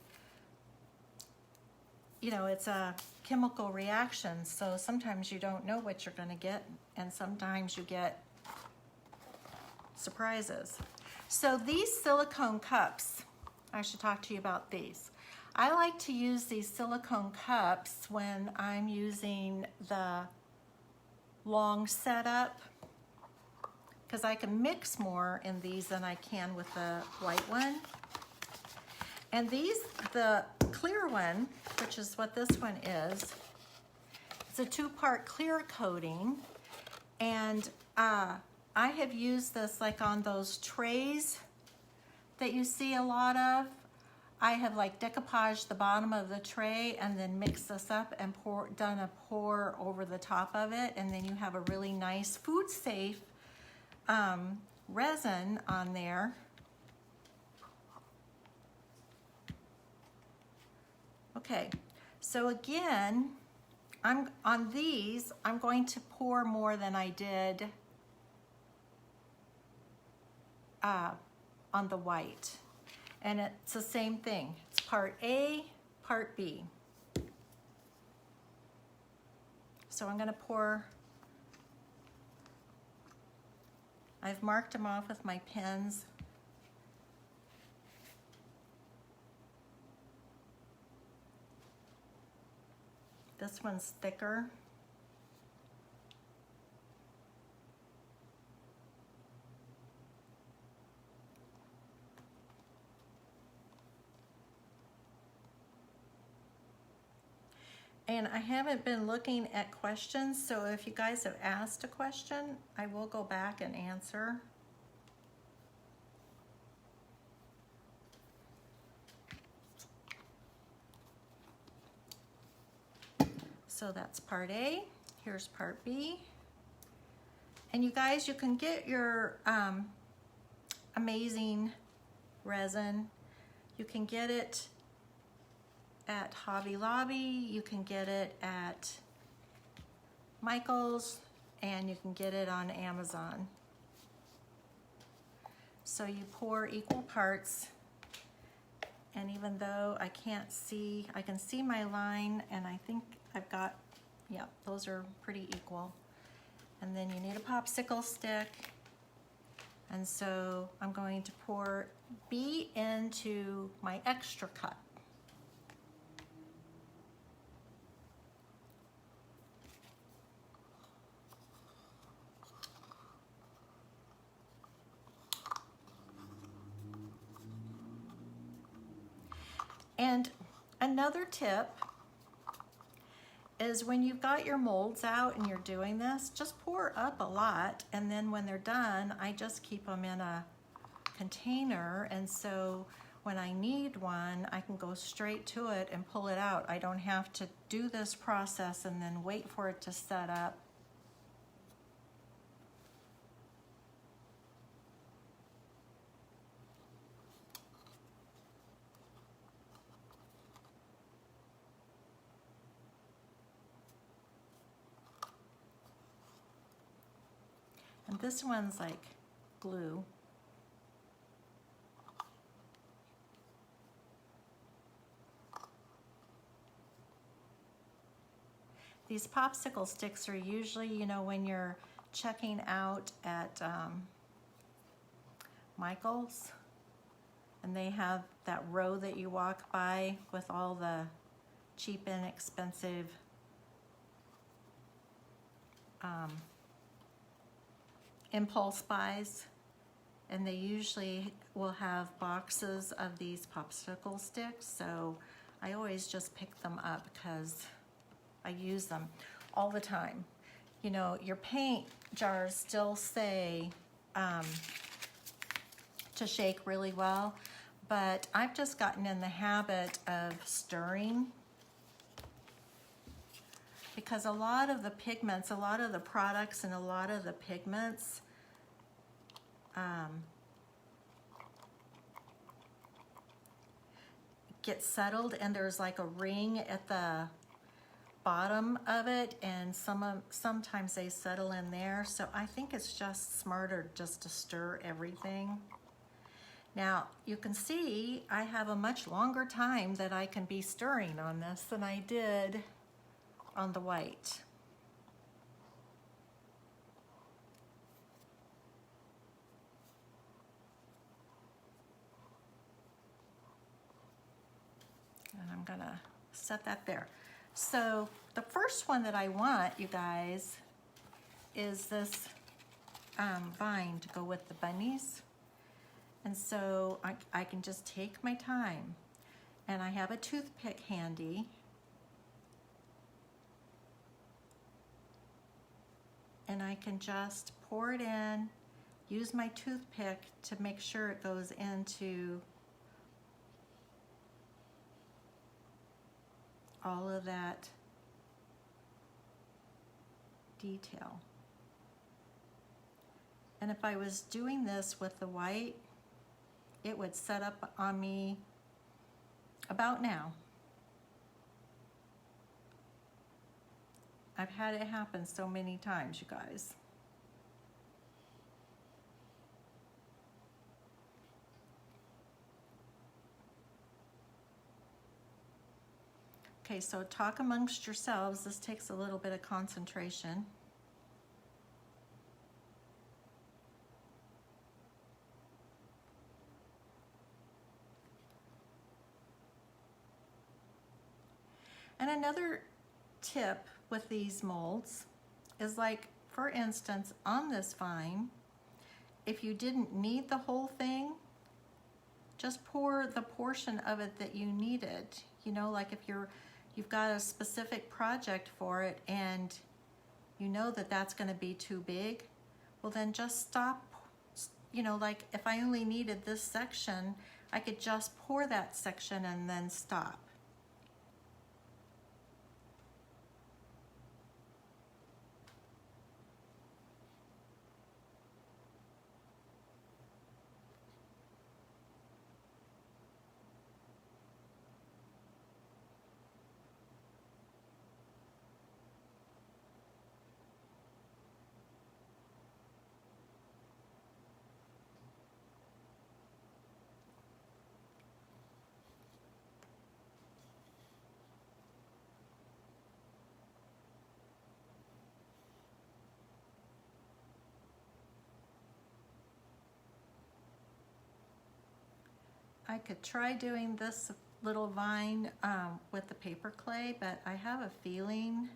you know, it's a chemical reaction, so sometimes you don't know what you're going to get, and sometimes you get surprises. So these silicone cups, I should talk to you about these. I like to use these silicone cups when I'm using the long setup, because I can mix more in these than I can with the white one. And these, the clear one, which is what this one is, it's a 2-part clear coating, and I have used this like on those trays that you see a lot of. I have like decoupaged the bottom of the tray and then mixed this up and done a pour over the top of it, and then you have a really nice food safe resin on there. Okay, so again, I'm going to pour more than I did on the white. And it's the same thing. It's part A, part B. So I'm gonna pour, I've marked them off with my pens. This one's thicker. And I haven't been looking at questions, so if you guys have asked a question, I will go back and answer. So that's part A. Here's part B. And you guys, you can get your amazing resin. You can get it at Hobby Lobby, you can get it at Michael's, and you can get it on Amazon. So you pour equal parts, and even though I can't see, I can see my line, and I think I've got, yeah, those are pretty equal. And then you need a popsicle stick, and so I'm going to pour B into my extra cup. And another tip is when you've got your molds out and you're doing this, just pour up a lot, and then when they're done, I just keep them in a container, and so when I need one, I can go straight to it and pull it out. I don't have to do this process and then wait for it to set up. And this one's like glue. These popsicle sticks are usually, you know, when you're checking out at Michael's, and they have that row that you walk by with all the cheap, inexpensive impulse buys, and they usually will have boxes of these popsicle sticks, so I always just pick them up because I use them all the time. You know, your paint jars still say to shake really well, but I've just gotten in the habit of stirring, because a lot of the pigments, a lot of the products and a lot of the pigments get settled, and there's like a ring at the bottom of it, and sometimes they settle in there. So I think it's just smarter just to stir everything. Now you can see I have a much longer time that I can be stirring on this than I did on the white. And I'm gonna set that there. So the first one that I want, you guys, is this vine to go with the bunnies. And so I can just take my time, and I have a toothpick handy. And I can just pour it in, use my toothpick to make sure it goes into all of that detail. And if I was doing this with the white, it would set up on me about now. I've had it happen so many times, you guys. Okay, so talk amongst yourselves. This takes a little bit of concentration. And another tip with these molds is, like, for instance, on this vine, if you didn't need the whole thing, just pour the portion of it that you needed. You know, like if you've got a specific project for it and you know that that's going to be too big, well then just stop. You know, like if I only needed this section, I could just pour that section and then stop. I could try doing this little vine with the paper clay, but I have a feeling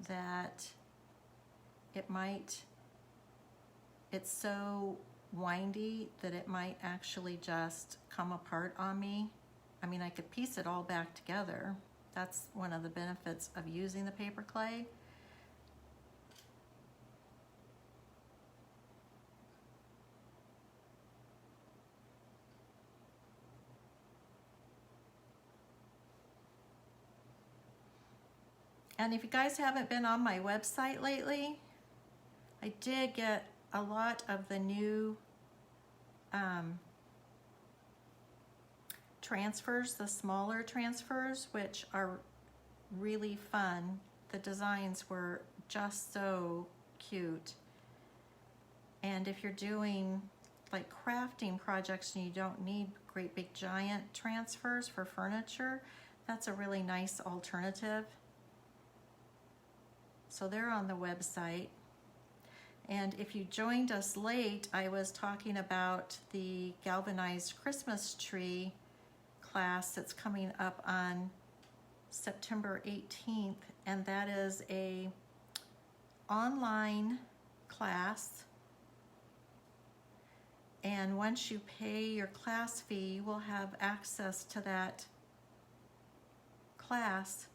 that it's so windy that it might actually just come apart on me. I mean, I could piece it all back together. That's one of the benefits of using the paper clay. And if you guys haven't been on my website lately, I did get a lot of the new transfers, the smaller transfers, which are really fun. The designs were just so cute. And if you're doing like crafting projects and you don't need great big giant transfers for furniture, that's a really nice alternative. So they're on the website. And if you joined us late, I was talking about the galvanized Christmas tree class that's coming up on September 18th, and that is a online class. And once you pay your class fee, you will have access to that class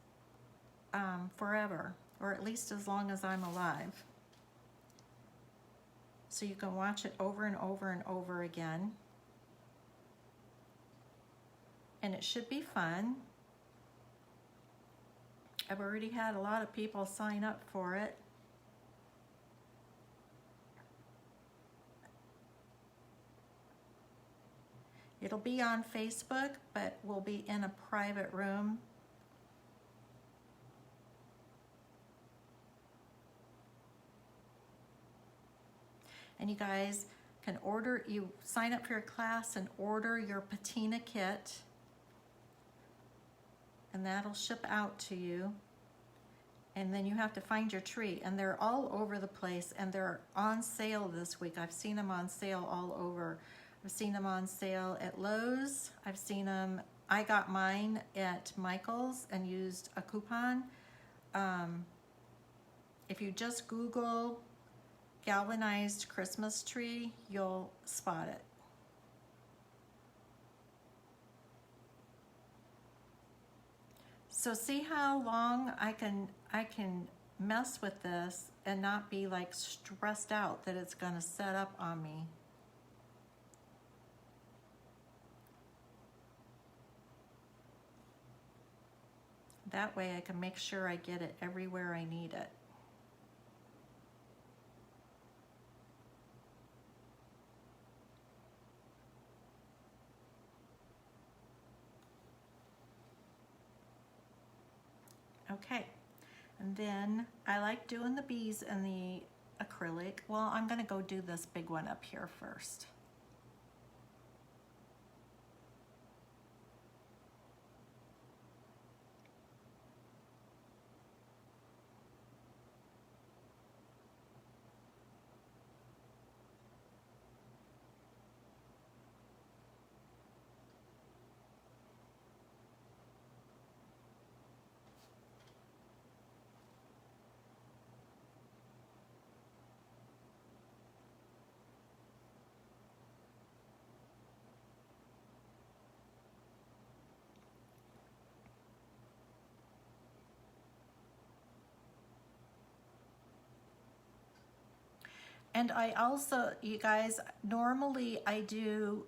forever, or at least as long as I'm alive. So you can watch it over and over and over again. And it should be fun. I've already had a lot of people sign up for it. It'll be on Facebook, but we'll be in a private room. And you guys can order, you sign up for your class and order your patina kit, and that'll ship out to you. And then you have to find your tree, and they're all over the place, and they're on sale this week. I've seen them on sale all over. I've seen them on sale at Lowe's. I've seen them, I got mine at Michael's and used a coupon. If you just Google galvanized Christmas tree, you'll spot it. So see how long I can mess with this and not be like stressed out that it's gonna set up on me. That way I can make sure I get it everywhere I need it. Okay, and then I like doing the bees and the acrylic. Well, I'm gonna go do this big one up here first. And I also, you guys, normally I do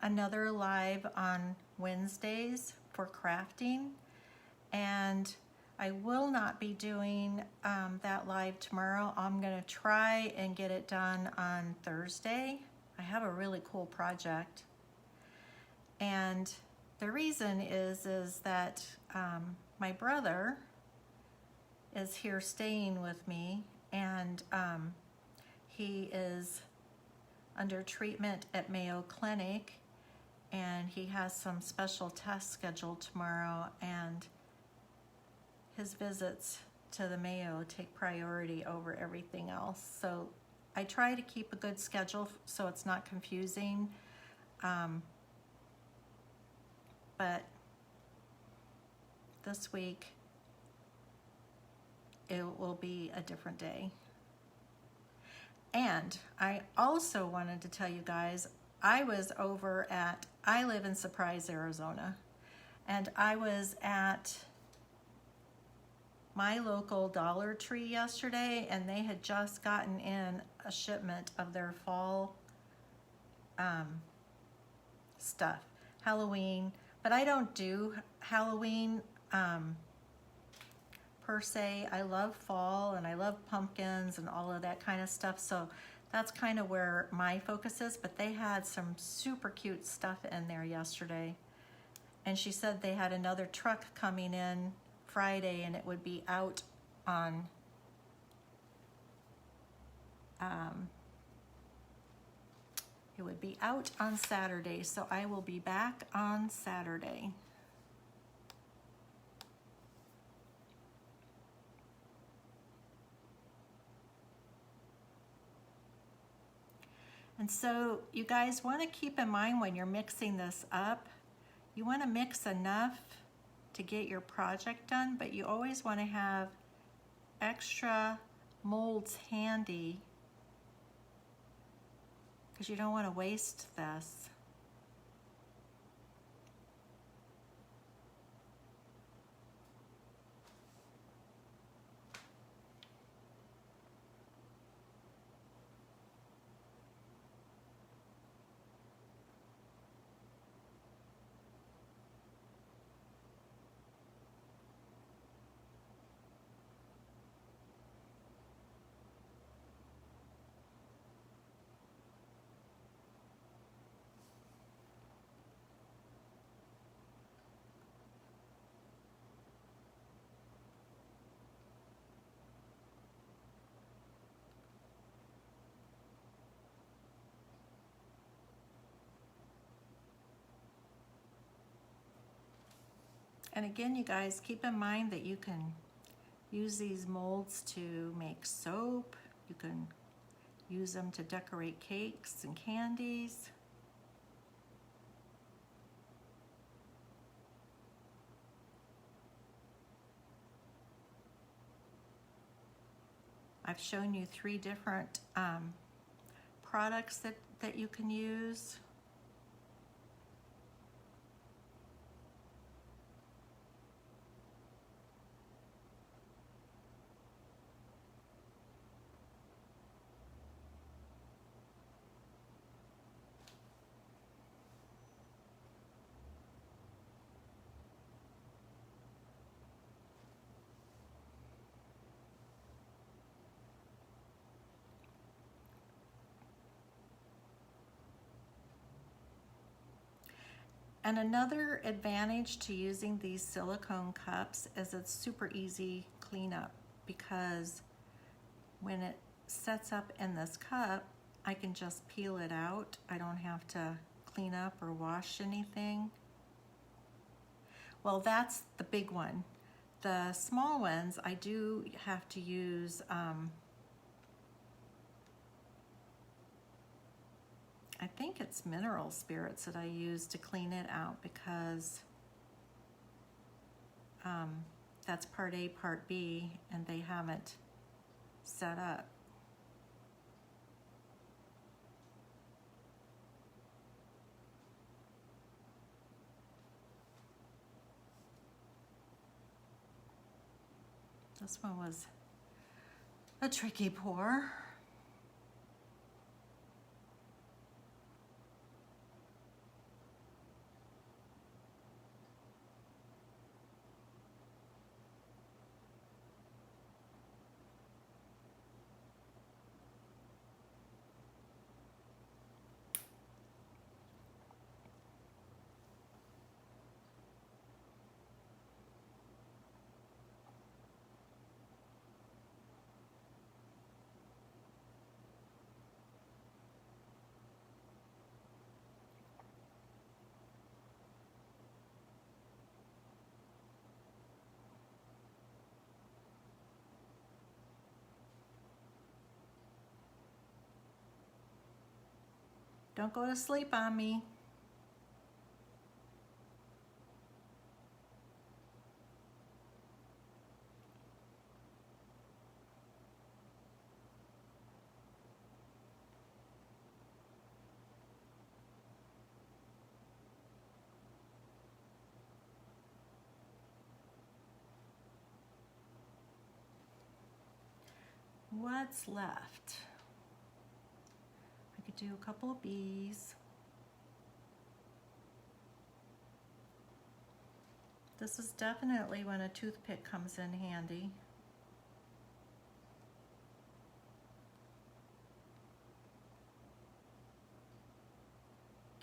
another live on Wednesdays for crafting, and I will not be doing that live tomorrow. I'm gonna try and get it done on Thursday. I have a really cool project, and the reason is that my brother is here staying with me, and he is under treatment at Mayo Clinic, and he has some special tests scheduled tomorrow, and his visits to the Mayo take priority over everything else. So I try to keep a good schedule so it's not confusing, but this week it will be a different day. And I also wanted to tell you guys, I live in Surprise, Arizona, and I was at my local Dollar Tree yesterday, and they had just gotten in a shipment of their fall stuff, Halloween, but I don't do Halloween per se. I love fall and I love pumpkins and all of that kind of stuff, so that's kind of where my focus is. But they had some super cute stuff in there yesterday, and she said they had another truck coming in Friday and it would be out on It would be out on Saturday, so I will be back on Saturday. And so you guys want to keep in mind when you're mixing this up, you want to mix enough to get your project done, but you always want to have extra molds handy because you don't want to waste this. And again, you guys, keep in mind that you can use these molds to make soap. You can use them to decorate cakes and candies. I've shown you 3 different products that you can use. And another advantage to using these silicone cups is it's super easy cleanup, because when it sets up in this cup, I can just peel it out. I don't have to clean up or wash anything. Well, that's the big one. The small ones, I do have to use I think it's mineral spirits that I use to clean it out, because that's part A, part B, and they haven't set up. This one was a tricky pour. Don't go to sleep on me. What's left? I could do a couple of bees. This is definitely when a toothpick comes in handy.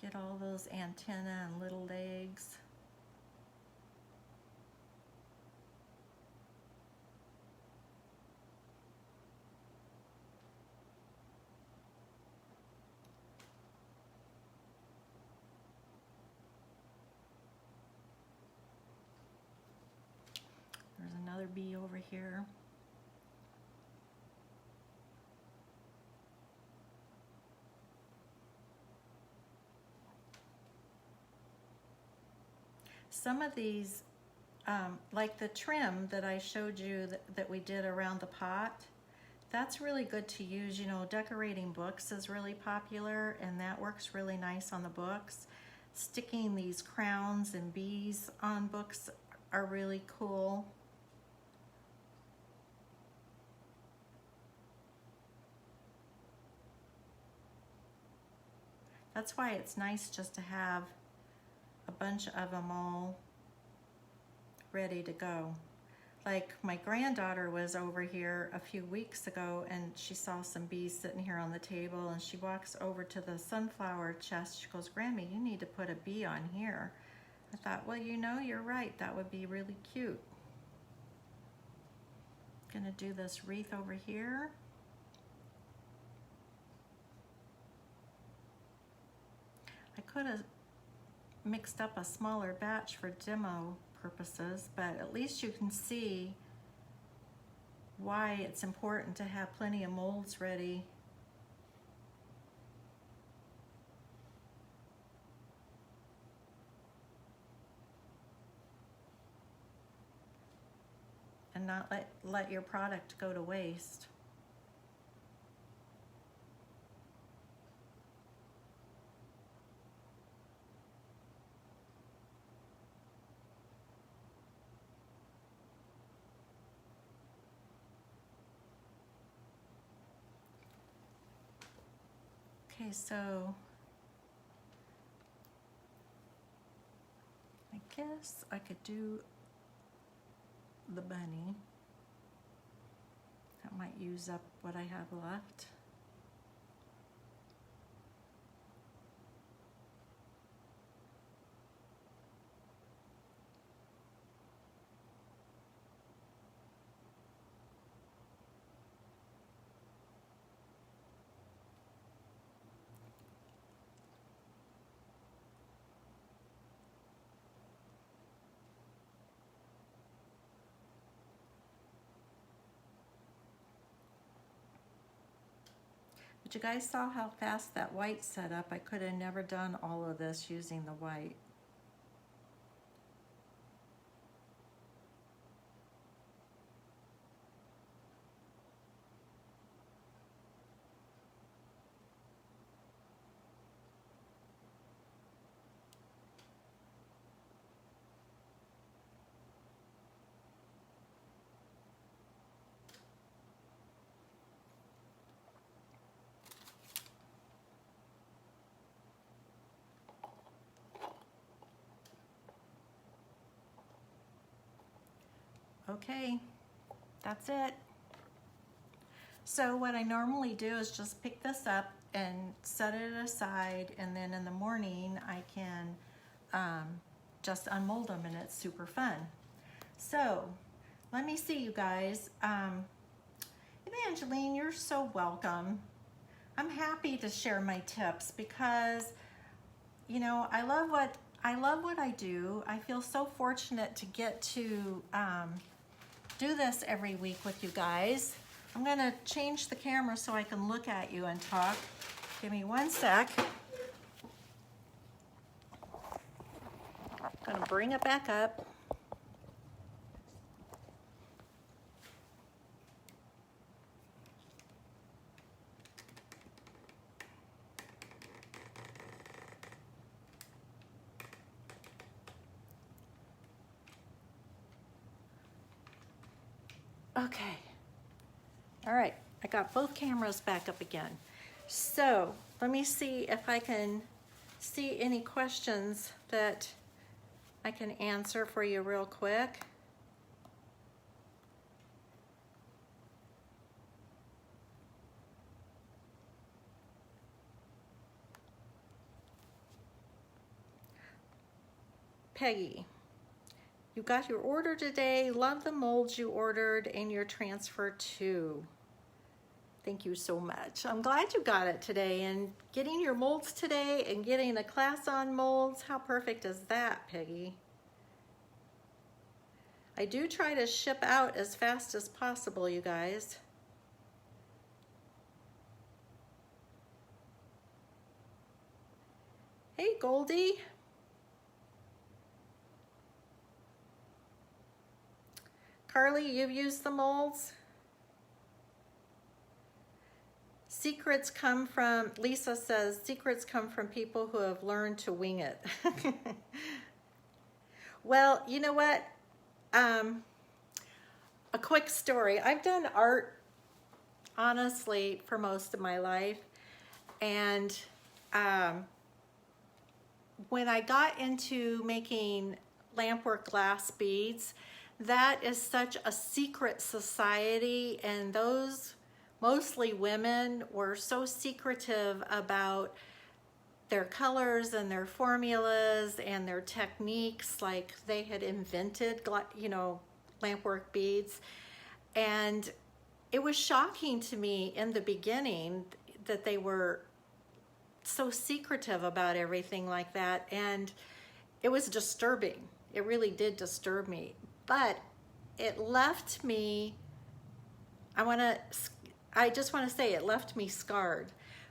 Get all those antennae and little legs. another bee over here. Some of these, like the trim that I showed you that we did around the pot, that's really good to use. You know, decorating books is really popular, and that works really nice on the books. Sticking these crowns and bees on books are really cool. That's why it's nice just to have a bunch of them all ready to go. Like my granddaughter was over here a few weeks ago and she saw some bees sitting here on the table, and she walks over to the sunflower chest. She goes, "Grammy, you need to put a bee on here." I thought, well, you know, you're right. That would be really cute. Gonna do this wreath over here. I could have mixed up a smaller batch for demo purposes, but at least you can see why it's important to have plenty of molds ready. And not let your product go to waste. Okay, so I guess I could do the bunny. That might use up what I have left. But you guys saw how fast that white set up. I could have never done all of this using the white. Okay, that's it. So what I normally do is just pick this up and set it aside, and then in the morning I can just unmold them, and it's super fun. So let me see, you guys. Evangeline, you're so welcome. I'm happy to share my tips because, you know, I love what I do. I feel so fortunate to get to do this every week with you guys. I'm gonna change the camera so I can look at you and talk. Give me one sec. I'm gonna bring it back up. Okay. All right, I got both cameras back up again. So let me see if I can see any questions that I can answer for you real quick. Peggy, you got your order today. Love the molds you ordered and your transfer too. Thank you so much. I'm glad you got it today, and getting your molds today and getting a class on molds. How perfect is that, Peggy? I do try to ship out as fast as possible, you guys. Hey, Goldie. Carly, you've used the molds? Secrets come from, Lisa says, secrets come from people who have learned to wing it. Well, you know what? A quick story. I've done art, honestly, for most of my life. And when I got into making lampwork glass beads, that is such a secret society, and those, mostly women, were so secretive about their colors and their formulas and their techniques, like they had invented, you know, lampwork beads. And it was shocking to me in the beginning that they were so secretive about everything like that, and it was disturbing. It really did disturb me, but it left me, I just want to say it left me scarred,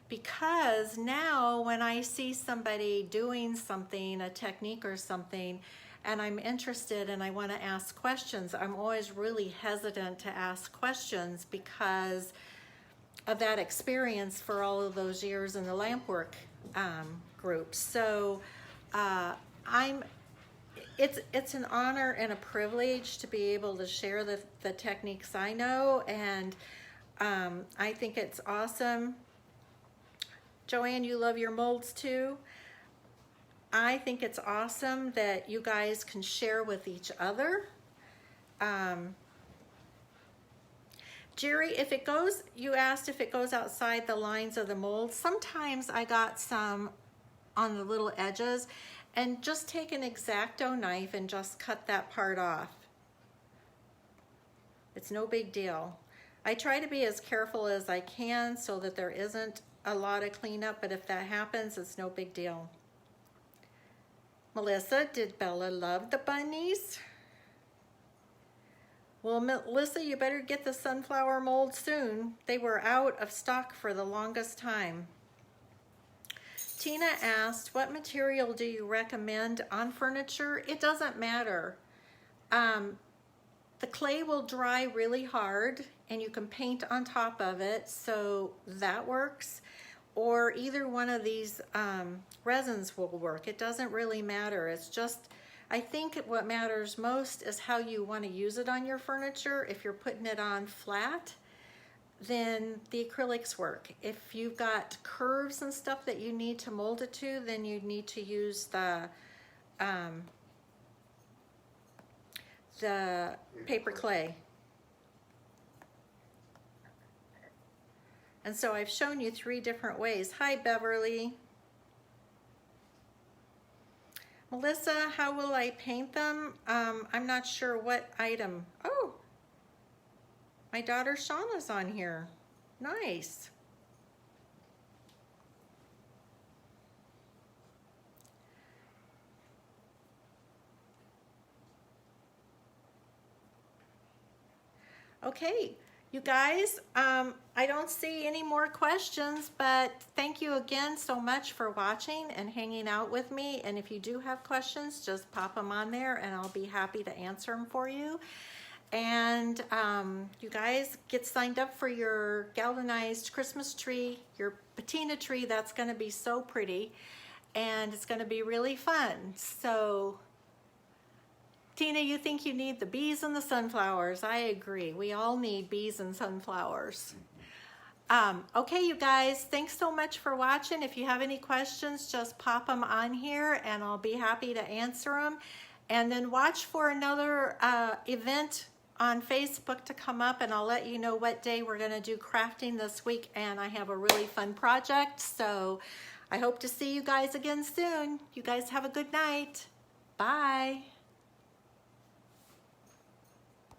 because now when I see somebody doing something, a technique or something, and I'm interested and I want to ask questions, I'm always really hesitant to ask questions because of that experience for all of those years in the lampwork group. So it's an honor and a privilege to be able to share the techniques I know, and I think it's awesome. Joanne, you love your molds too. I think it's awesome that you guys can share with each other. Jerry, if it goes, you asked if it goes outside the lines of the mold. Sometimes I got some on the little edges, and just take an X-Acto knife and just cut that part off. It's no big deal. I try to be as careful as I can so that there isn't a lot of cleanup, but if that happens, it's no big deal. Melissa, did Bella love the bunnies? Well, Melissa, you better get the sunflower mold soon. They were out of stock for the longest time. Tina asked, what material do you recommend on furniture? It doesn't matter. The clay will dry really hard and you can paint on top of it, so that works. Or either one of these resins will work. It doesn't really matter. It's just, I think what matters most is how you want to use it on your furniture. If you're putting it on flat, then the acrylics work. If you've got curves and stuff that you need to mold it to, then you need to use the Paperclay. And so I've shown you 3 different ways. Hi, Beverly. Melissa, how will I paint them? I'm not sure what item. Oh, my daughter Shauna's on here. Nice. Okay, you guys, I don't see any more questions, but thank you again so much for watching and hanging out with me. And if you do have questions, just pop them on there and I'll be happy to answer them for you. And you guys get signed up for your galvanized Christmas tree, your patina tree. That's going to be so pretty and it's going to be really fun. So Tina, you think you need the bees and the sunflowers. I agree. We all need bees and sunflowers. Okay, you guys, thanks so much for watching. If you have any questions, just pop them on here and I'll be happy to answer them. And then watch for another event on Facebook to come up, and I'll let you know what day we're going to do crafting this week. And I have a really fun project, so I hope to see you guys again soon. You guys have a good night. Bye.